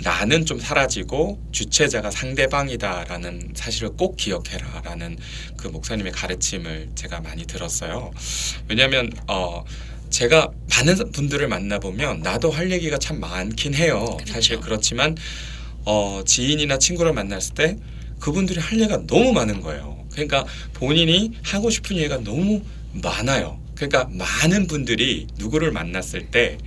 나는 좀 사라지고 주체자가 상대방이다라는 사실을 꼭 기억해라라는 그 목사님의 가르침을 제가 많이 들었어요. 왜냐하면 제가 많은 분들을 만나보면 나도 할 얘기가 참 많긴 해요. 그렇죠. 사실 그렇지만 지인이나 친구를 만났을 때 그분들이 할 얘기가 너무 많은 거예요. 그러니까 본인이 하고 싶은 얘기가 너무 많아요. 그러니까 많은 분들이 누구를 만났을 때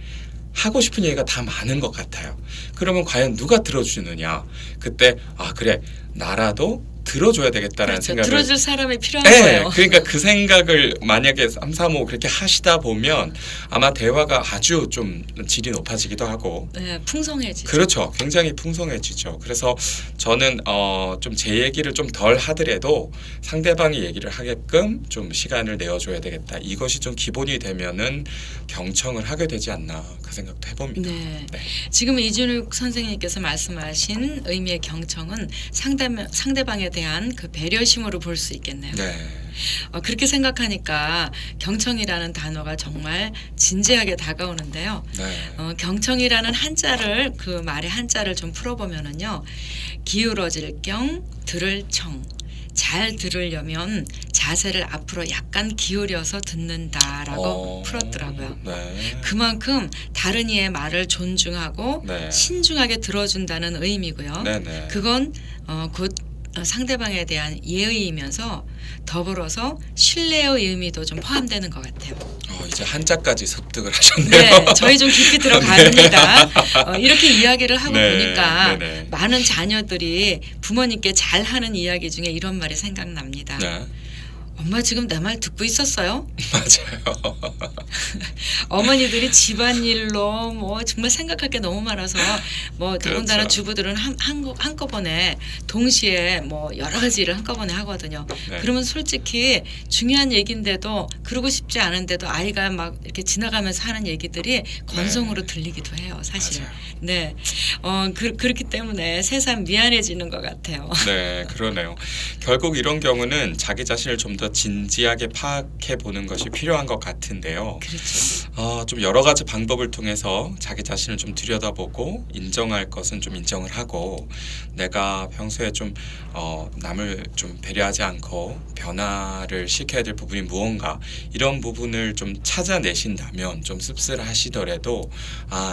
하고 싶은 얘기가 다 많은 것 같아요. 그러면 과연 누가 들어주느냐? 그때 그래 나라도 들어줘야 되겠다라는 그렇죠. 생각을 들어줄 사람이 필요한 네, 거예요. 그러니까 그 생각을 만약에 3, 4, 5 그렇게 하시다 보면 아마 대화가 아주 좀 질이 높아지기도 하고 네, 풍성해지죠. 그렇죠. 굉장히 풍성해지죠. 그래서 저는 좀 제 얘기를 좀 덜 하더라도 상대방이 얘기를 하게끔 좀 시간을 내어줘야 되겠다. 이것이 좀 기본이 되면은 경청을 하게 되지 않나 그 생각도 해봅니다. 네. 네. 지금 이준욱 선생님께서 말씀하신 의미의 경청은 상대방에 대한 그 배려심으로 볼 수 있겠네요. 네. 그렇게 생각하니까 경청이라는 단어가 정말 진지하게 다가오는데요. 네. 경청이라는 한자를 그 말의 한자를 좀 풀어보면은요, 기울어질 경, 들을 청. 잘 들으려면 자세를 앞으로 약간 기울여서 듣는다라고 풀었더라고요. 네. 그만큼 다른 이의 말을 존중하고 네. 신중하게 들어준다는 의미고요. 네네. 그건 곧 상대방에 대한 예의이면서 더불어서 신뢰의 의미도 좀 포함되는 것 같아요. 이제 한자까지 습득을 하셨네요. 네, 저희 좀 깊이 들어갑니다. 이렇게 이야기를 하고 네, 보니까 네네. 많은 자녀들이 부모님께 잘하는 이야기 중에 이런 말이 생각납니다. 네. 엄마 지금 내 말 듣고 있었어요? 맞아요. 어머니들이 집안일로 뭐 정말 생각할 게 너무 많아서 뭐 더군다나 그렇죠. 주부들은 한꺼번에 동시에 뭐 여러 가지 일을 한꺼번에 하거든요. 네. 그러면 솔직히 중요한 얘기인데도 그러고 싶지 않은데도 아이가 막 이렇게 지나가면서 하는 얘기들이 건성으로 들리기도 해요, 사실. 맞아요. 네, 그렇기 때문에 새삼 미안해지는 것 같아요. 네, 그러네요. 결국 이런 경우는 자기 자신을 좀 더 진지하게 파악해 보는 것이 필요한 것 같은데요. 그렇죠. 좀 여러 가지 방법을 통해서 자기 자신을 좀 들여다보고 인정할 것은 좀 인정을 하고 내가 평소에 좀 남을 좀 배려하지 않고 변화를 시켜야 될 부분이 무언가 이런 부분을 좀 찾아내신다면 좀 씁쓸하시더라도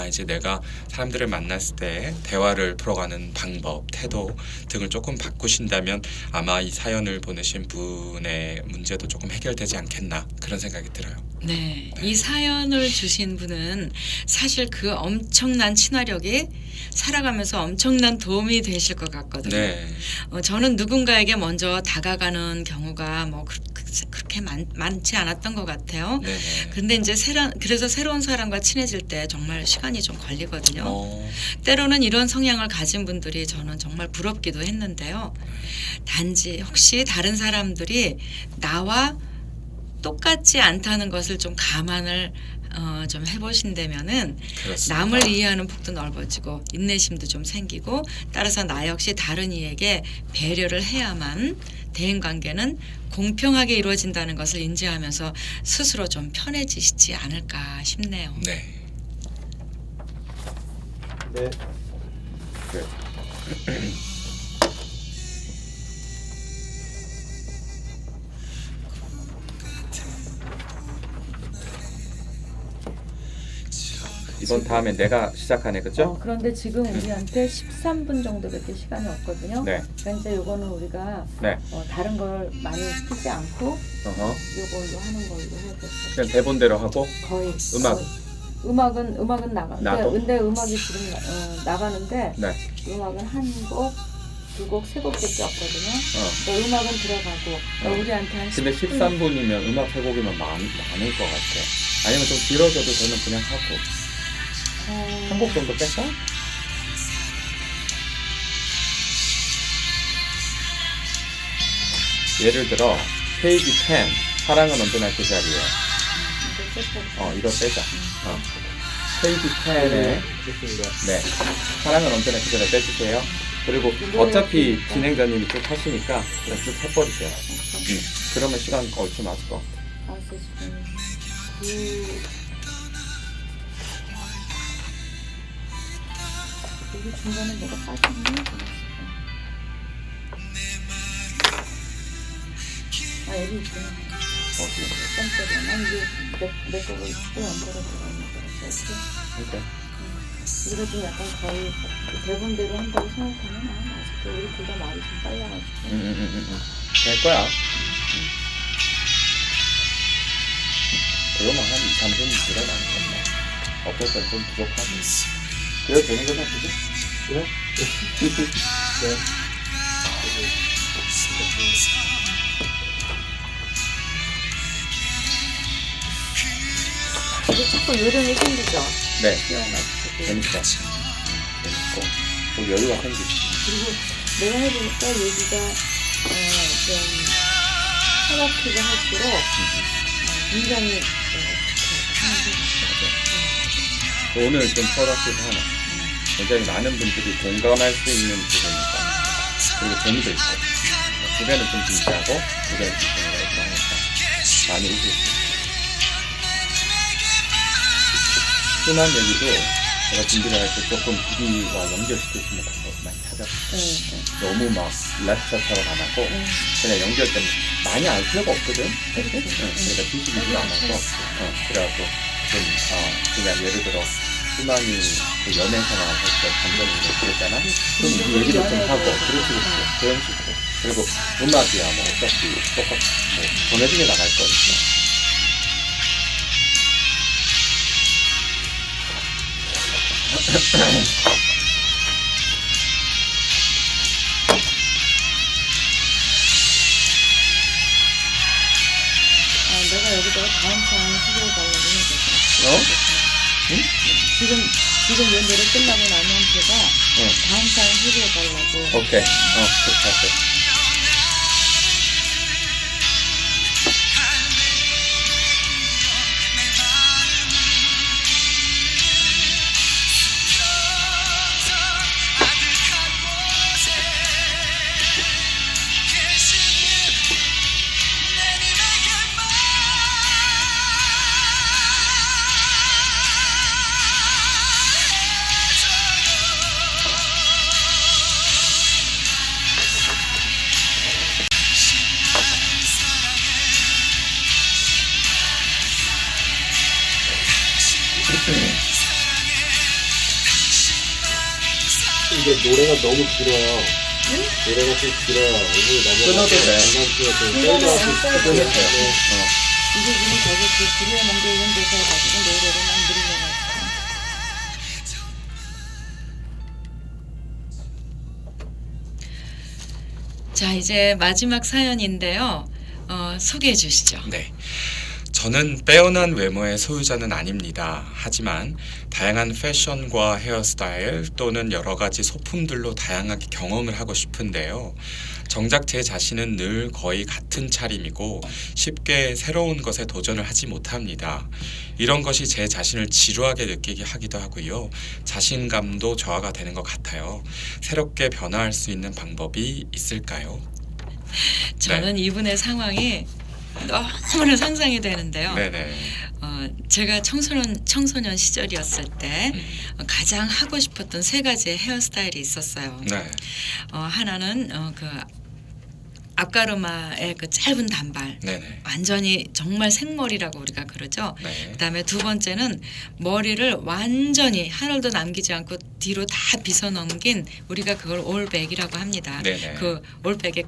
이제 내가 사람들을 만났을 때 대화를 풀어가는 방법, 태도 등을 조금 바꾸신다면 아마 이 사연을 보내신 분의 문제도 조금 해결되지 않겠나 그런 생각이 들어요. 네, 이 사연을 주신 분은 사실 그 엄청난 친화력이 살아가면서 엄청난 도움이 되실 것 같거든요. 네. 저는 누군가에게 먼저 다가가는 경우가 뭐 그렇게 많지 않았던 것 같아요. 네. 근데 이제 그래서 새로운 사람과 친해질 때 정말 시간이 좀 걸리거든요. 때로는 이런 성향을 가진 분들이 저는 정말 부럽기도 했는데요. 단지 혹시 다른 사람들이 나와 똑같지 않다는 것을 좀 감안을 좀 해보신다면은 그렇습니다. 남을 이해하는 폭도 넓어지고 인내심도 좀 생기고 따라서 나 역시 다른 이에게 배려를 해야만 대인관계는 공평하게 이루어진다는 것을 인지하면서 스스로 좀 편해지시지 않을까 싶네요. 네. 네. 이번 다음에 내가 시작하네, 그죠? 그런데 지금 우리한테 13분 정도밖에 시간이 없거든요. 네. 그러니까 이제 요거는 우리가 네. 다른 걸 많이 쓰지 않고 어허. 요걸로 하는 걸로 해야겠어요. 그냥 대본대로 하고 거의 음악. 음악은 나가. 나도? 근데 음악이 지금 나가는데 네. 음악은 한 곡, 두 곡, 세 곡밖에 없거든요. 그러니까 음악은 들어가고 그러니까 우리한테 한 근데 10분 13분이면 음악 3곡이면 많을 것 같아. 아니면 좀 길어져도 저는 그냥 하고 한 곡 정도 뺄까? 예를 들어 페이지 10 사랑은 언제나 그 자리에 이거 빼자. 페이지 10에 좋습니다. 네 사랑은 언제나 그 자리에 빼주세요. 그리고 어차피 진행자님이 쭉 하시니까 그냥 쭉 해버리세요. 그러면 시간 얼추 맞을 것 같아. 알았어 지금 여기 중간에 뭐가 빠졌니? 여기 있구나. 깜짝이야. 난 이게 내 거를 또 연결해 들어가는 거였어. 그러니까 우리가 좀 약간 거의 대본대로 한다고 생각하면 아직도 우리 둘 다 말이 좀 빨라가지고. 될 거야. 그러면 한 2, 3분 들어가는 건데 어떨 땐 좀 부족하고 그래도 되는 거잖아, 그죠? 그래? 네. 이게 자꾸 요령이 생기죠. 네. 뛰어가지고. 재밌어. 재밌고 또 여유가 생기지. 그리고 내가 해보니까 여기가 좀 타락기가 할수록 굉장히 오늘 좀 프로덕티브 하나. 굉장히 많은 분들이 공감할 수 있는 부분이니까. 그리고 재미도 있고. 두 배는 좀 진지하고 두 배는 진지하고 하니까 많이 웃을 수 있어요. 순한 얘기도 제가 준비를 할 때 조금 부디와 연결시킬 수 있는 방법을 많이 찾았어요. 너무 막 랩처처럼 안 하고 그냥 연결 좀 많이 알 필요가 없거든. 그러니까 뒤집이지 않아서 그래갖고 좀 그냥 예를 들어 순환이 그 연애 생활 할 때 감정이 그랬잖아. 그럼 그 얘기를 좀 하고 그렇지 그런 식으로. 그리고 음악이야 뭐 어차피 똑같이 뭐 전해지게 나갈 거니까. 내가 여기다가 다음 사항 소개해달라고 해야 응? 지금 이 노래 끝나고 나면 제가 다음 사항 소개해달라고. 오케이. 그렇게 할게. 이게 노래가 너무 길어요. 노래가 좀 길어요. 오늘 끊어도 돼. 끊어도 이제 지금 저기 그 불에 먼저 이런 데서 가지고 노래를 막 늘려놨어. 자, 이제 마지막 사연인데요. 소개해 주시죠. 네. 저는 빼어난 외모의 소유자는 아닙니다. 하지만 다양한 패션과 헤어스타일 또는 여러 가지 소품들로 다양하게 경험을 하고 싶은데요. 정작 제 자신은 늘 거의 같은 차림이고 쉽게 새로운 것에 도전을 하지 못합니다. 이런 것이 제 자신을 지루하게 느끼게 하기도 하고요. 자신감도 저하가 되는 것 같아요. 새롭게 변화할 수 있는 방법이 있을까요? 저는 이분의 상황이 너무나 상상이 되는데요. 네네. 제가 청소년 시절이었을 때 가장 하고 싶었던 세 가지의 헤어스타일이 있었어요. 네. 하나는 그 앞가르마의 그 짧은 단발, 네네. 완전히 정말 생머리라고 우리가 그러죠. 네. 그다음에 두 번째는 머리를 완전히 하늘도 남기지 않고 뒤로 다 빗어 넘긴 우리가 그걸 올백이라고 합니다. 네네. 그 올백의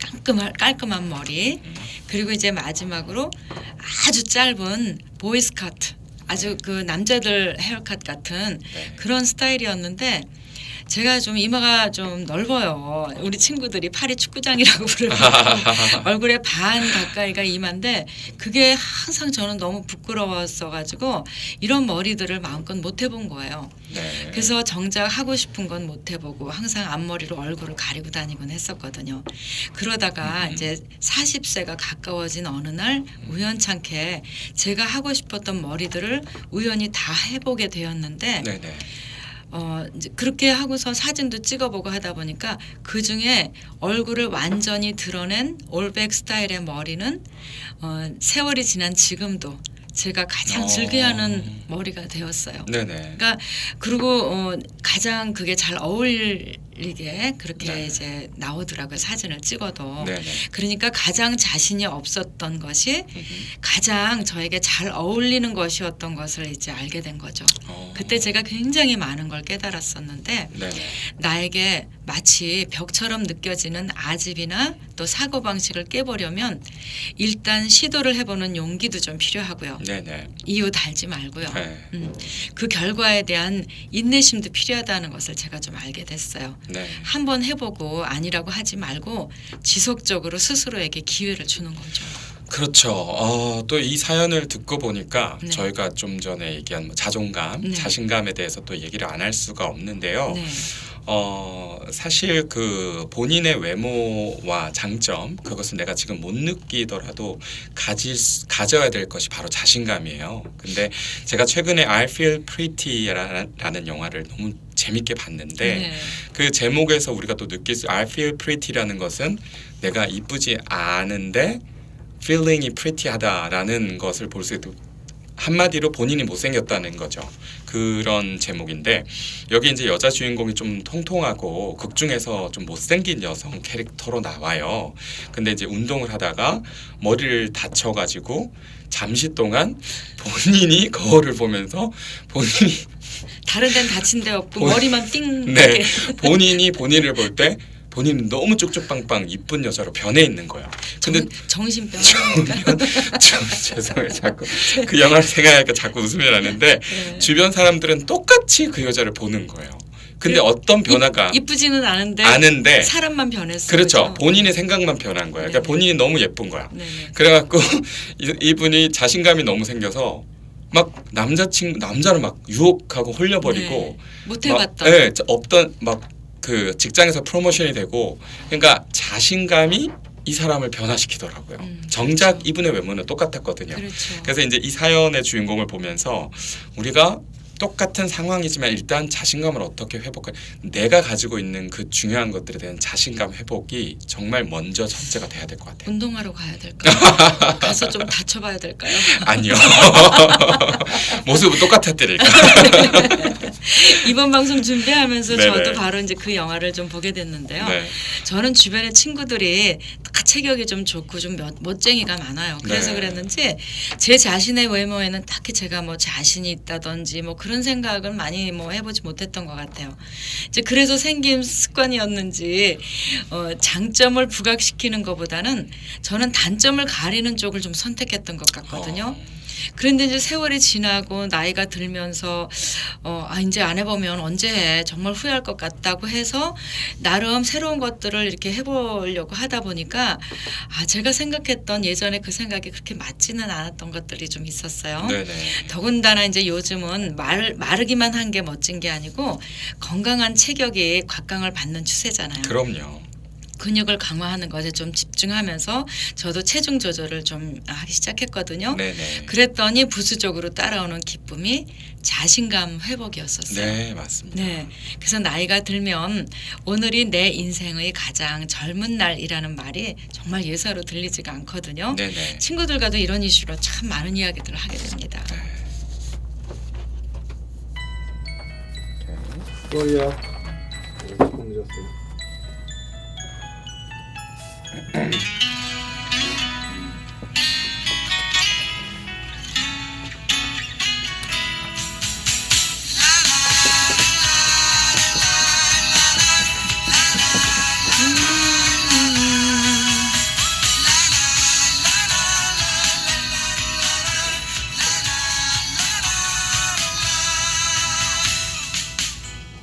깔끔한 머리. 그리고 이제 마지막으로 아주 짧은 보이스커트, 아주 그 남자들 헤어컷 같은 네. 그런 스타일이었는데 제가 좀 이마가 좀 넓어요. 우리 친구들이 파리 축구장이라고 부르고 얼굴에 반 가까이가 이마인데 그게 항상 저는 너무 부끄러웠어가지고 이런 머리들을 마음껏 못 해본 거예요. 네. 그래서 정작 하고 싶은 건 못 해보고 항상 앞머리로 얼굴을 가리고 다니곤 했었거든요. 그러다가 이제 40세가 가까워진 어느 날 우연찮게 제가 하고 싶었던 머리들을 우연히 다 해보게 되었는데 네네. 이제 그렇게 하고서 사진도 찍어보고 하다 보니까 그 중에 얼굴을 완전히 드러낸 올백 스타일의 머리는 세월이 지난 지금도 제가 가장 즐겨하는 머리가 되었어요. 네네. 그러니까 그리고 가장 그게 잘 어울리게 그렇게 네. 이제 나오더라고요. 사진을 찍어도. 네네. 그러니까 가장 자신이 없었던 것이 가장 저에게 잘 어울리는 것이었던 것을 이제 알게 된 거죠. 그때 제가 굉장히 많은 걸 깨달았었는데 네네. 나에게 마치 벽처럼 느껴지는 아집이나 또 사고방식을 깨보려면 일단 시도를 해보는 용기도 좀 필요하고요. 네네. 이유 달지 말고요. 네. 그 결과에 대한 인내심도 필요하다는 것을 제가 좀 알게 됐어요. 네. 한번 해보고 아니라고 하지 말고 지속적으로 스스로에게 기회를 주는 거죠. 그렇죠. 또 이 사연을 듣고 보니까 네. 저희가 좀 전에 얘기한 뭐 자존감, 네. 자신감에 대해서 또 얘기를 안 할 수가 없는데요. 네. 사실 그 본인의 외모와 장점 그것은 내가 지금 못 느끼더라도 가져야 될 것이 바로 자신감이에요. 근데 제가 최근에 I Feel Pretty라는 영화를 너무 재밌게 봤는데 네. 그 제목에서 우리가 또 느낄 수 I feel pretty라는 것은 내가 이쁘지 않은데 feeling이 pretty하다라는 것을 볼 수 있고 한마디로 본인이 못생겼다는 거죠. 그런 제목인데 여기 이제 여자 주인공이 좀 통통하고 극 중에서 좀 못생긴 여성 캐릭터로 나와요. 근데 이제 운동을 하다가 머리를 다쳐가지고 잠시 동안 본인이 거울을 보면서 본인이 다른 데는 다친 데 없고 본- 머리만 띵. 네 이렇게. 본인이 본인을 볼 때 본인은 너무 쭉쭉빵빵 이쁜 여자로 변해 있는 거예요. 근데 정신병 아닙니까? 죄송해요. 자꾸 그 영화를 생각하니까 자꾸 웃음이 나는데 네. 주변 사람들은 똑같이 그 여자를 보는 거예요. 근데 어떤 변화가 이쁘지는 않은데 아는데 사람만 변했어요. 그렇죠. 본인의 생각만 변한 거예요. 그러니까 네네. 본인이 너무 예쁜 거야. 네네. 그래갖고 이분이 자신감이 너무 생겨서 막 남자를 막 유혹하고 홀려버리고 못 막, 해봤다. 네, 없던 막 그 직장에서 프로모션이 되고 그러니까 자신감이 이 사람을 변화시키더라고요. 정작 그렇죠. 이분의 외모는 똑같았거든요. 그렇죠. 그래서 이제 이 사연의 주인공을 보면서 우리가 똑같은 상황이지만 일단 자신감을 어떻게 회복할 내가 가지고 있는 그 중요한 것들에 대한 자신감 회복이 정말 먼저 첫째가 돼야 될 것 같아요. 운동하러 가야 될까요? 가서 좀 다쳐봐야 될까요? 아니요. 모습은 똑같았더니까. 이번 방송 준비하면서 네네. 저도 바로 이제 그 영화를 좀 보게 됐는데요. 네. 저는 주변에 친구들이 다 체격이 좀 좋고 좀 멋쟁이가 많아요. 그래서 네. 그랬는지 제 자신의 외모에는 딱히 제가 뭐 자신이 있다든지 뭐 그런 생각을 많이 뭐 해보지 못했던 것 같아요. 이제 그래서 생긴 습관이었는지 장점을 부각시키는 것보다는 저는 단점을 가리는 쪽을 좀 선택했던 것 같거든요. 그런데 이제 세월이 지나고 나이가 들면서 이제 안 해보면 언제 해 정말 후회할 것 같다고 해서 나름 새로운 것들을 이렇게 해보려고 하다 보니까 제가 생각했던 예전에 그 생각이 그렇게 맞지는 않았던 것들이 좀 있었어요. 네네. 더군다나 이제 요즘은 마르기만 한 게 멋진 게 아니고 건강한 체격이 곽강을 받는 추세잖아요. 그럼요. 근육을 강화하는 것에 좀 집중하면서 저도 체중 조절을 좀 하기 시작했거든요. 네네. 그랬더니 부수적으로 따라오는 기쁨이 자신감 회복이었었어요. 네, 맞습니다. 네. 그래서 나이가 들면 오늘이 내 인생의 가장 젊은 날이라는 말이 정말 예사로 들리지가 않거든요. 네네. 친구들과도 이런 이슈로 참 많은 이야기들을 하게 됩니다. 소리야. 조금 늦었어요.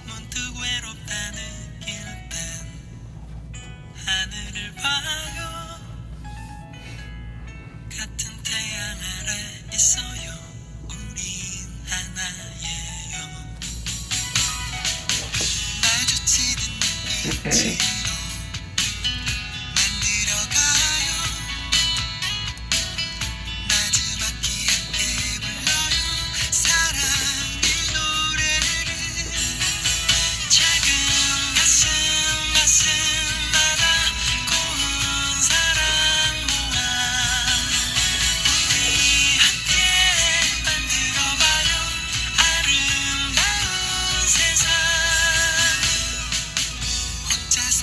문득 외롭다 느낄 땐 하늘을 봐요. 같은 태양 아래 있어요. 우린 하나예요. 마주치는 눈빛으로 만들어가요. 마지막히 함께 불러요. 사랑의 노래를. 작은 가슴마다 고운 사랑 모아 우리 함께 만들어봐요. 아름다운 세상. 혼자서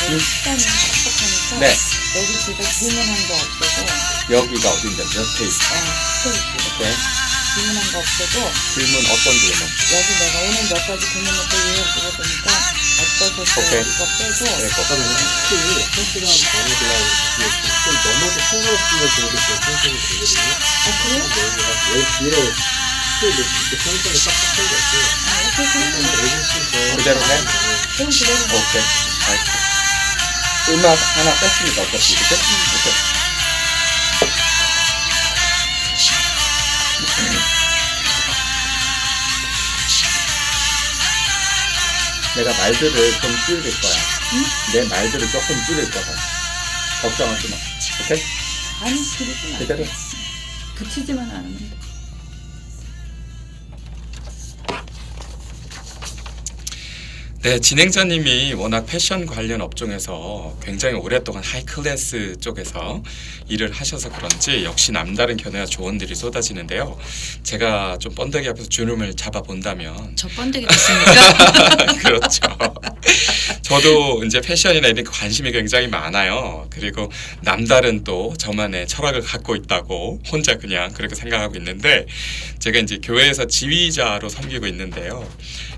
시간이 빡빡하니까 네. 여기 제가 질문한 거 없애고 여기가 어딘지 몇 페이지? 스테이지 오케이. 질문한 거 없애고 질문 어떤 질문? 여기 내가 오늘 몇 가지 고민을 또 이해해 보니까 어떠셨어요? 오케이. 이거 빼고 네, 아까 내가 확실히 1시간 반이 들어가고 좀 넘어도 상관없으면 정도 생각이 들거든요. 그래요? 왜 뒤에 이렇게 상상이 빡빡한 게 없어요. 오케이 그러면 그대로 해? 그럼 그대로 오케이. 알겠어. 음악 하나 뺐습니다. 어차피. 그치? 오케이. 내가 말들을 좀 줄일 거야. 내 말들을 조금 줄일 거야. 걱정하지 마. 오케이? 아니 그러지 마. 그대로. 붙이지만 않으면 돼. 네, 진행자님이 워낙 패션 관련 업종에서 굉장히 오랫동안 하이클래스 쪽에서 일을 하셔서 그런지 역시 남다른 견해와 조언들이 쏟아지는데요. 제가 좀 번데기 앞에서 주름을 잡아본다면 저 번데기 됐습니까? 그렇죠. 저도 이제 패션이나 이런 관심이 굉장히 많아요. 그리고 남다른 또 저만의 철학을 갖고 있다고 혼자 그냥 그렇게 생각하고 있는데 제가 이제 교회에서 지휘자로 섬기고 있는데요.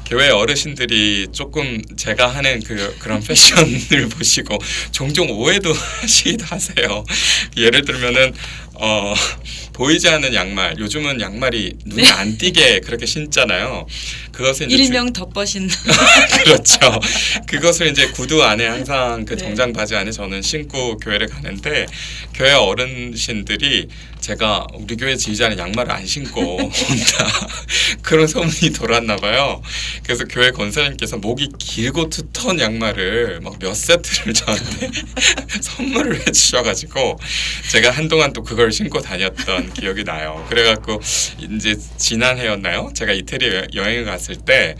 교회 어르신들이 조금 제가 하는 그런 패션을 보시고 종종 오해도 하시기도 하세요. 예를 들면은 보이지 않는 양말, 요즘은 양말이 눈에 안 띄게 그렇게 신잖아요. 그것을 이제 일명 덧벗인. 그렇죠. 그것을 이제 구두 안에 항상 그 정장 바지 안에 저는 신고 교회를 가는데 교회 어르신들이 제가 우리 교회 지휘자는 양말을 안 신고 온다 그런 소문이 돌았나 봐요. 그래서 교회 권사님께서 목이 길고 두터운 양말을 막 몇 세트를 저한테 선물을 해주셔가지고 제가 한동안 또 그걸 신고 다녔던 기억이 나요. 그래갖고 이제 지난해였나요? 제가 이태리 여행을 갔을 때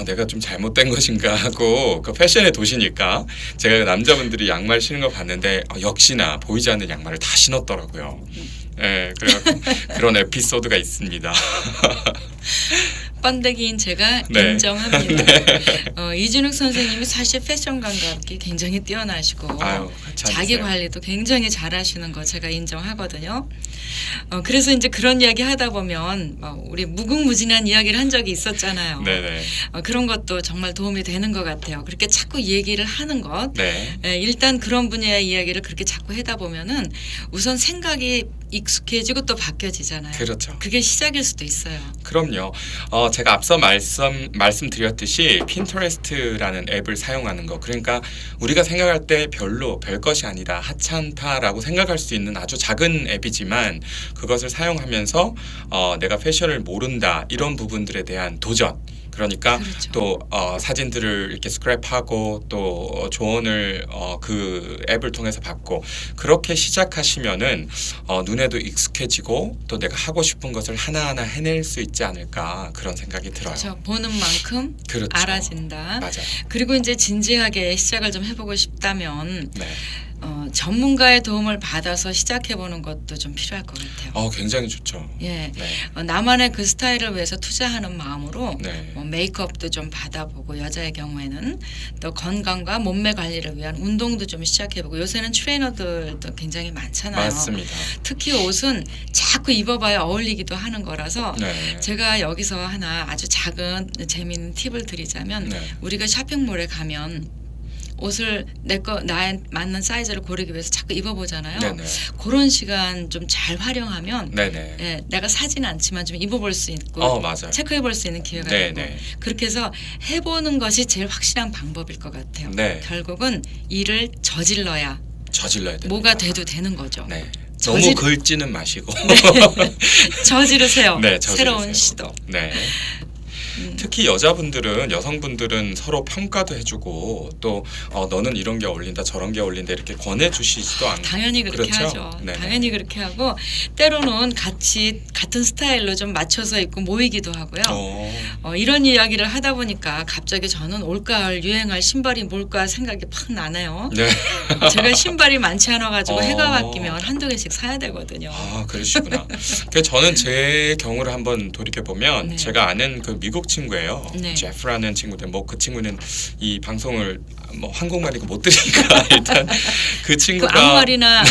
내가 좀 잘못된 것인가 하고 그 패션의 도시니까 제가 남자분들이 양말 신는 거 봤는데 역시나 보이지 않는 양말을 다 신었더라고요. 네, 그래갖고 그런 에피소드가 있습니다. 번데기인 제가 네. 인정합니다. 네. 이준욱 선생님이 사실 패션 감각이 굉장히 뛰어나시고 아유, 같이 자기 앉으세요. 관리도 굉장히 잘하시는 거 제가 인정하거든요. 그래서 이제 그런 이야기 하다 보면 우리 무궁무진한 이야기를 한 적이 있었잖아요. 네네. 그런 것도 정말 도움이 되는 것 같아요. 그렇게 자꾸 얘기를 하는 것. 네. 일단 그런 분야의 이야기를 그렇게 자꾸 하다 보면은 우선 생각이 익숙해지고 또 바뀌어지잖아요. 그렇죠. 그게 시작일 수도 있어요. 그럼요. 제가 앞서 말씀드렸듯이 핀터레스트라는 앱을 사용하는 거. 그러니까 우리가 생각할 때 별로 별것이 아니다, 하찮다라고 생각할 수 있는 아주 작은 앱이지만 그것을 사용하면서 내가 패션을 모른다 이런 부분들에 대한 도전. 그러니까 그렇죠. 또 사진들을 이렇게 스크랩하고 또 조언을 그 앱을 통해서 받고 그렇게 시작하시면은 눈에도 익숙해지고 또 내가 하고 싶은 것을 하나하나 해낼 수 있지 않을까 그런 생각이 들어요. 그렇죠. 보는 만큼 그렇죠. 알아진다. 맞아요. 그리고 이제 진지하게 시작을 좀 해보고 싶다면 네. 전문가의 도움을 받아서 시작해보는 것도 좀 필요할 것 같아요. 굉장히 좋죠. 예, 네. 나만의 그 스타일을 위해서 투자하는 마음으로 네. 뭐 메이크업도 좀 받아보고 여자의 경우에는 또 건강과 몸매 관리를 위한 운동도 좀 시작해보고 요새는 트레이너들도 굉장히 많잖아요. 맞습니다. 특히 옷은 자꾸 입어봐야 어울리기도 하는 거라서 네. 제가 여기서 하나 아주 작은 재미있는 팁을 드리자면 네. 우리가 쇼핑몰에 가면 옷을 나에 맞는 사이즈를 고르기 위해서 자꾸 입어보잖아요. 네네. 그런 시간 좀 잘 활용하면 네네. 예, 내가 사지는 않지만 좀 입어볼 수 있고 맞아요. 체크해볼 수 있는 기회가 네네. 되고 그렇게 해서 해보는 것이 제일 확실한 방법일 것 같아요. 네. 결국은 일을 저질러야 저질러야 됩니다. 뭐가 돼도 되는 거죠. 네. 너무 저질- 긁지는 마시고. 저지르세요. 네, 저지르세요. 새로운 시도. 네. 특히 여자분들은 서로 평가도 해주고 또 너는 이런 게 어울린다 저런 게 어울린다 이렇게 권해주시지도 않고 당연히 그렇게 그렇죠? 하죠. 네네. 당연히 그렇게 하고 때로는 같은 스타일로 좀 맞춰서 입고 모이기도 하고요. 이런 이야기를 하다 보니까 갑자기 저는 올가을 유행할 신발이 뭘까 생각이 팍 나네요. 네. 제가 신발이 많지 않아 가지고 해가 어. 바뀌면 한두 개씩 사야 되거든요. 그러시구나. 그래서 저는 제 경우를 한번 돌이켜 보면 네. 제가 아는 그 미국 미국 친구예요. 네. 제프라는 친구인데 뭐 그 친구는 이 방송을 뭐 한국말이고 못 들으니까 일단 그 친구가 아무 말이나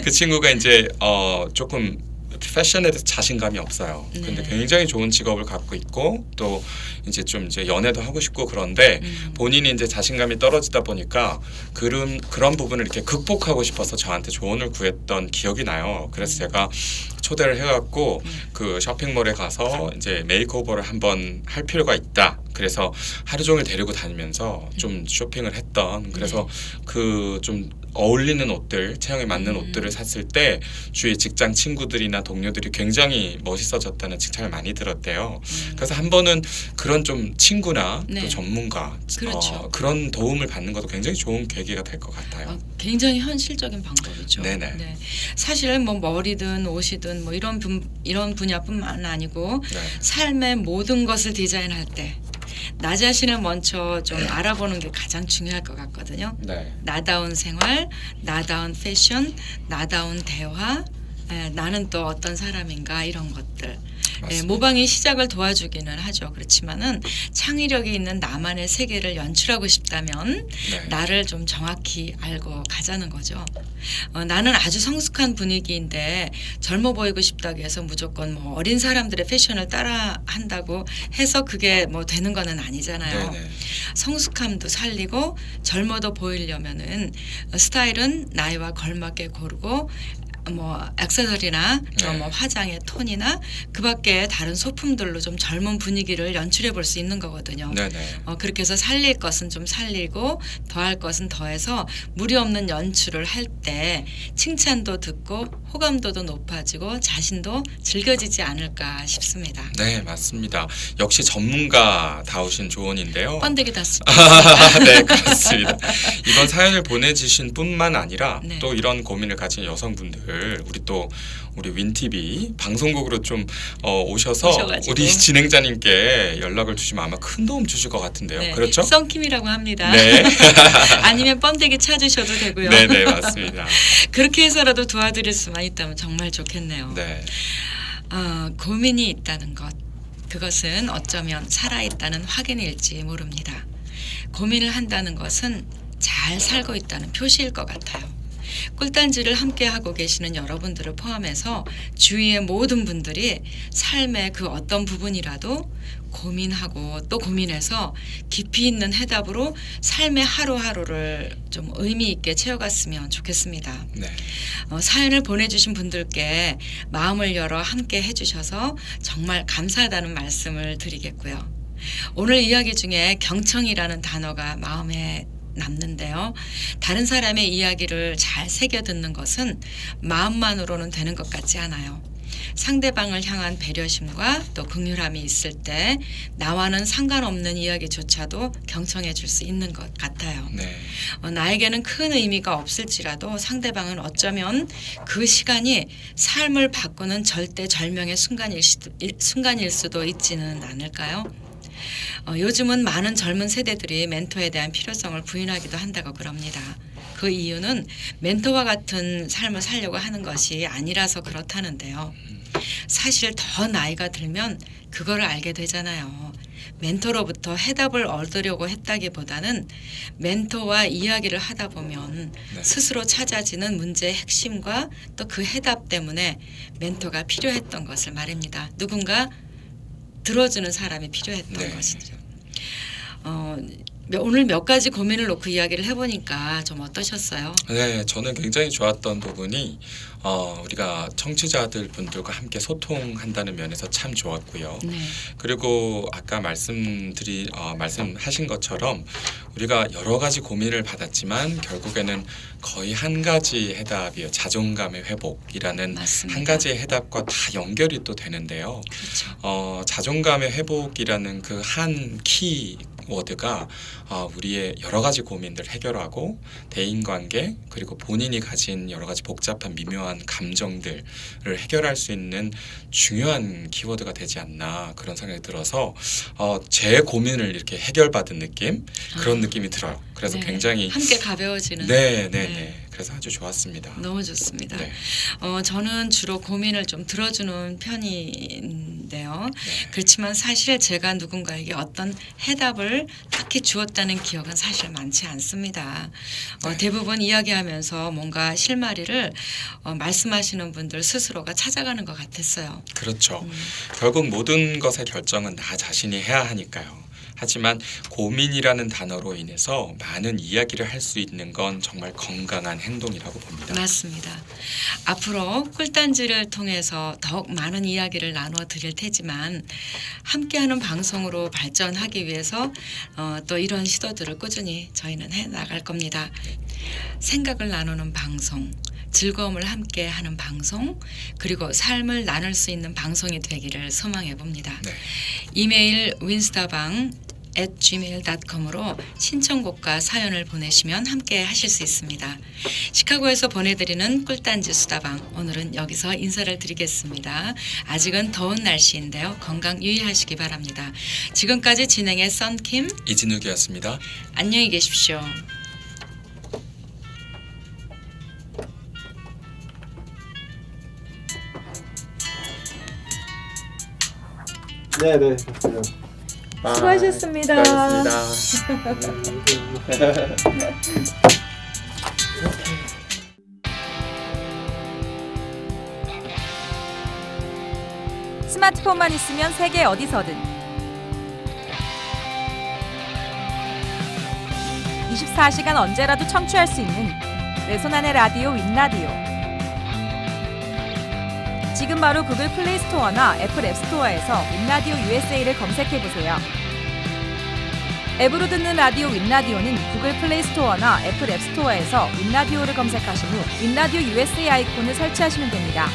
그 친구가 이제 조금 패션에 대해서 자신감이 없어요. 근데 네. 굉장히 좋은 직업을 갖고 있고 또 이제 좀 이제 연애도 하고 싶고 그런데 본인이 이제 자신감이 떨어지다 보니까 그런 부분을 이렇게 극복하고 싶어서 저한테 조언을 구했던 기억이 나요. 그래서 제가 초대를 해갖고 그 쇼핑몰에 가서 이제 메이크오버를 한번 할 필요가 있다. 그래서 하루 종일 데리고 다니면서 좀 쇼핑을 했던 그래서 그 좀 어울리는 옷들, 체형에 맞는 옷들을 샀을 때 주위 직장 친구들이나 동료들이 굉장히 멋있어졌다는 칭찬을 많이 들었대요. 그래서 한 번은 그런 좀 친구나 네. 또 전문가 그렇죠. 그런 도움을 받는 것도 굉장히 좋은 계기가 될 것 같아요. 굉장히 현실적인 방법이죠. 네네. 네. 사실 뭐 머리든 옷이든 뭐 이런 분야뿐만 아니고 네. 삶의 모든 것을 디자인할 때 나 자신을 먼저 좀 알아보는 게 가장 중요할 것 같거든요. 네. 나다운 생활, 나다운 패션, 나다운 대화, 나는 또 어떤 사람인가 이런 것들. 맞습니다. 모방의 시작을 도와주기는 하죠. 그렇지만은 창의력이 있는 나만의 세계를 연출하고 싶다면 네. 나를 좀 정확히 알고 가자는 거죠. 나는 아주 성숙한 분위기인데 젊어 보이고 싶다고 해서 무조건 뭐 어린 사람들의 패션을 따라 한다고 해서 그게 뭐 되는 거는 아니잖아요. 네네. 성숙함도 살리고 젊어도 보이려면은 스타일은 나이와 걸맞게 고르고 뭐 액세서리나 또 네. 뭐 화장의 톤이나 그밖에 다른 소품들로 좀 젊은 분위기를 연출해 볼 수 있는 거거든요. 네네. 그렇게 해서 살릴 것은 좀 살리고 더할 것은 더해서 무리 없는 연출을 할 때 칭찬도 듣고 호감도도 높아지고 자신도 즐겨지지 않을까 싶습니다. 네, 맞습니다. 역시 전문가다우신 조언인데요. 번데기 다스. 네, 그렇습니다. 이번 사연을 보내주신 뿐만 아니라 네. 또 이런 고민을 가진 여성분들 우리 윈TV 방송국으로 좀 오셔서 오셔가지고. 우리 진행자님께 연락을 주시면 아마 큰 도움 주실 것 같은데요. 네. 그렇죠? 썬킴이라고 합니다. 네. 아니면 번데기 찾으셔도 되고요. 네, 네, 맞습니다. 그렇게 해서라도 도와드릴 수만 있다면 정말 좋겠네요. 네. 고민이 있다는 것, 그것은 어쩌면 살아있다는 확인일지 모릅니다. 고민을 한다는 것은 잘 살고 있다는 표시일 것 같아요. 꿀단지를 함께 하고 계시는 여러분들을 포함해서 주위의 모든 분들이 삶의 그 어떤 부분이라도 고민하고 또 고민해서 깊이 있는 해답으로 삶의 하루하루를 좀 의미 있게 채워갔으면 좋겠습니다. 네. 사연을 보내주신 분들께 마음을 열어 함께 해주셔서 정말 감사하다는 말씀을 드리겠고요. 오늘 이야기 중에 경청이라는 단어가 마음에 남는데요. 다른 사람의 이야기를 잘 새겨 듣는 것은 마음만으로는 되는 것 같지 않아요. 상대방을 향한 배려심과 또 긍휼함이 있을 때 나와는 상관없는 이야기조차도 경청해 줄 수 있는 것 같아요. 네. 나에게는 큰 의미가 없을지라도 상대방은 어쩌면 그 시간이 삶을 바꾸는 절대절명의 순간일 수도 있지는 않을까요? 요즘은 많은 젊은 세대들이 멘토에 대한 필요성을 부인하기도 한다고 그럽니다. 그 이유는 멘토와 같은 삶을 살려고 하는 것이 아니라서 그렇다는데요. 사실 더 나이가 들면 그거를 알게 되잖아요. 멘토로부터 해답을 얻으려고 했다기보다는 멘토와 이야기를 하다 보면 네. 스스로 찾아지는 문제의 핵심과 또 그 해답 때문에 멘토가 필요했던 것을 말입니다. 누군가 들어주는 사람이 필요했던 네. 것이죠. 오늘 몇 가지 고민을 놓고 이야기를 해보니까 좀 어떠셨어요? 네, 저는 굉장히 좋았던 부분이 우리가 청취자들 분들과 함께 소통한다는 면에서 참 좋았고요. 네. 그리고 아까 말씀하신 것처럼 우리가 여러 가지 고민을 받았지만 결국에는 거의 한 가지 해답이요. 자존감의 회복이라는 맞습니다. 한 가지의 해답과 다 연결이 또 되는데요. 그렇죠. 자존감의 회복이라는 그 한 키워드가 우리의 여러 가지 고민들을 해결하고 대인관계 그리고 본인이 가진 여러 가지 복잡한 미묘한 감정들을 해결할 수 있는 중요한 키워드가 되지 않나 그런 생각이 들어서 제 고민을 이렇게 해결받은 느낌 그런 느낌이 들어요. 그래서 네. 굉장히 함께 가벼워지는. 네. 그래서 아주 좋았습니다. 너무 좋습니다. 네. 저는 주로 고민을 좀 들어주는 편인데요. 네. 그렇지만 사실 제가 누군가에게 어떤 해답을 딱히 주었다는 기억은 사실 많지 않습니다. 네. 대부분 이야기하면서 뭔가 실마리를 말씀하시는 분들 스스로가 찾아가는 것 같았어요. 그렇죠. 결국 모든 것의 결정은 나 자신이 해야 하니까요. 하지만 고민이라는 단어로 인해서 많은 이야기를 할 수 있는 건 정말 건강한 행동이라고 봅니다. 맞습니다. 앞으로 꿀단지를 통해서 더욱 많은 이야기를 나누어 드릴 테지만 함께하는 방송으로 발전하기 위해서 또 이런 시도들을 꾸준히 저희는 해 나갈 겁니다. 생각을 나누는 방송, 즐거움을 함께하는 방송, 그리고 삶을 나눌 수 있는 방송이 되기를 소망해 봅니다. 네. 이메일 winsta방@gmail.com으로 신청곡과 사연을 보내시면 함께 하실 수 있습니다. 시카고에서 보내드리는 꿀단지 수다방, 오늘은 여기서 인사를 드리겠습니다. 아직은 더운 날씨인데요. 건강 유의하시기 바랍니다. 지금까지 진행의 썬킴, 이진욱이었습니다. 안녕히 계십시오. 네네, 됐어요. 수고하셨습니다. 스마트폰만 있으면 세계 어디서든 24시간 언제라도 청취할 수 있는 내 손안의 라디오 윈라디오. 지금 바로 구글 플레이 스토어나 애플 앱 스토어에서 윈라디오 USA를 검색해보세요. 앱으로 듣는 라디오 윈라디오는 구글 플레이 스토어나 애플 앱 스토어에서 윈라디오를 검색하신 후 윈라디오 USA 아이콘을 설치하시면 됩니다.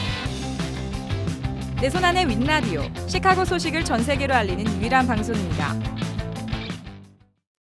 내 손안의 윈라디오, 시카고 소식을 전 세계로 알리는 유일한 방송입니다.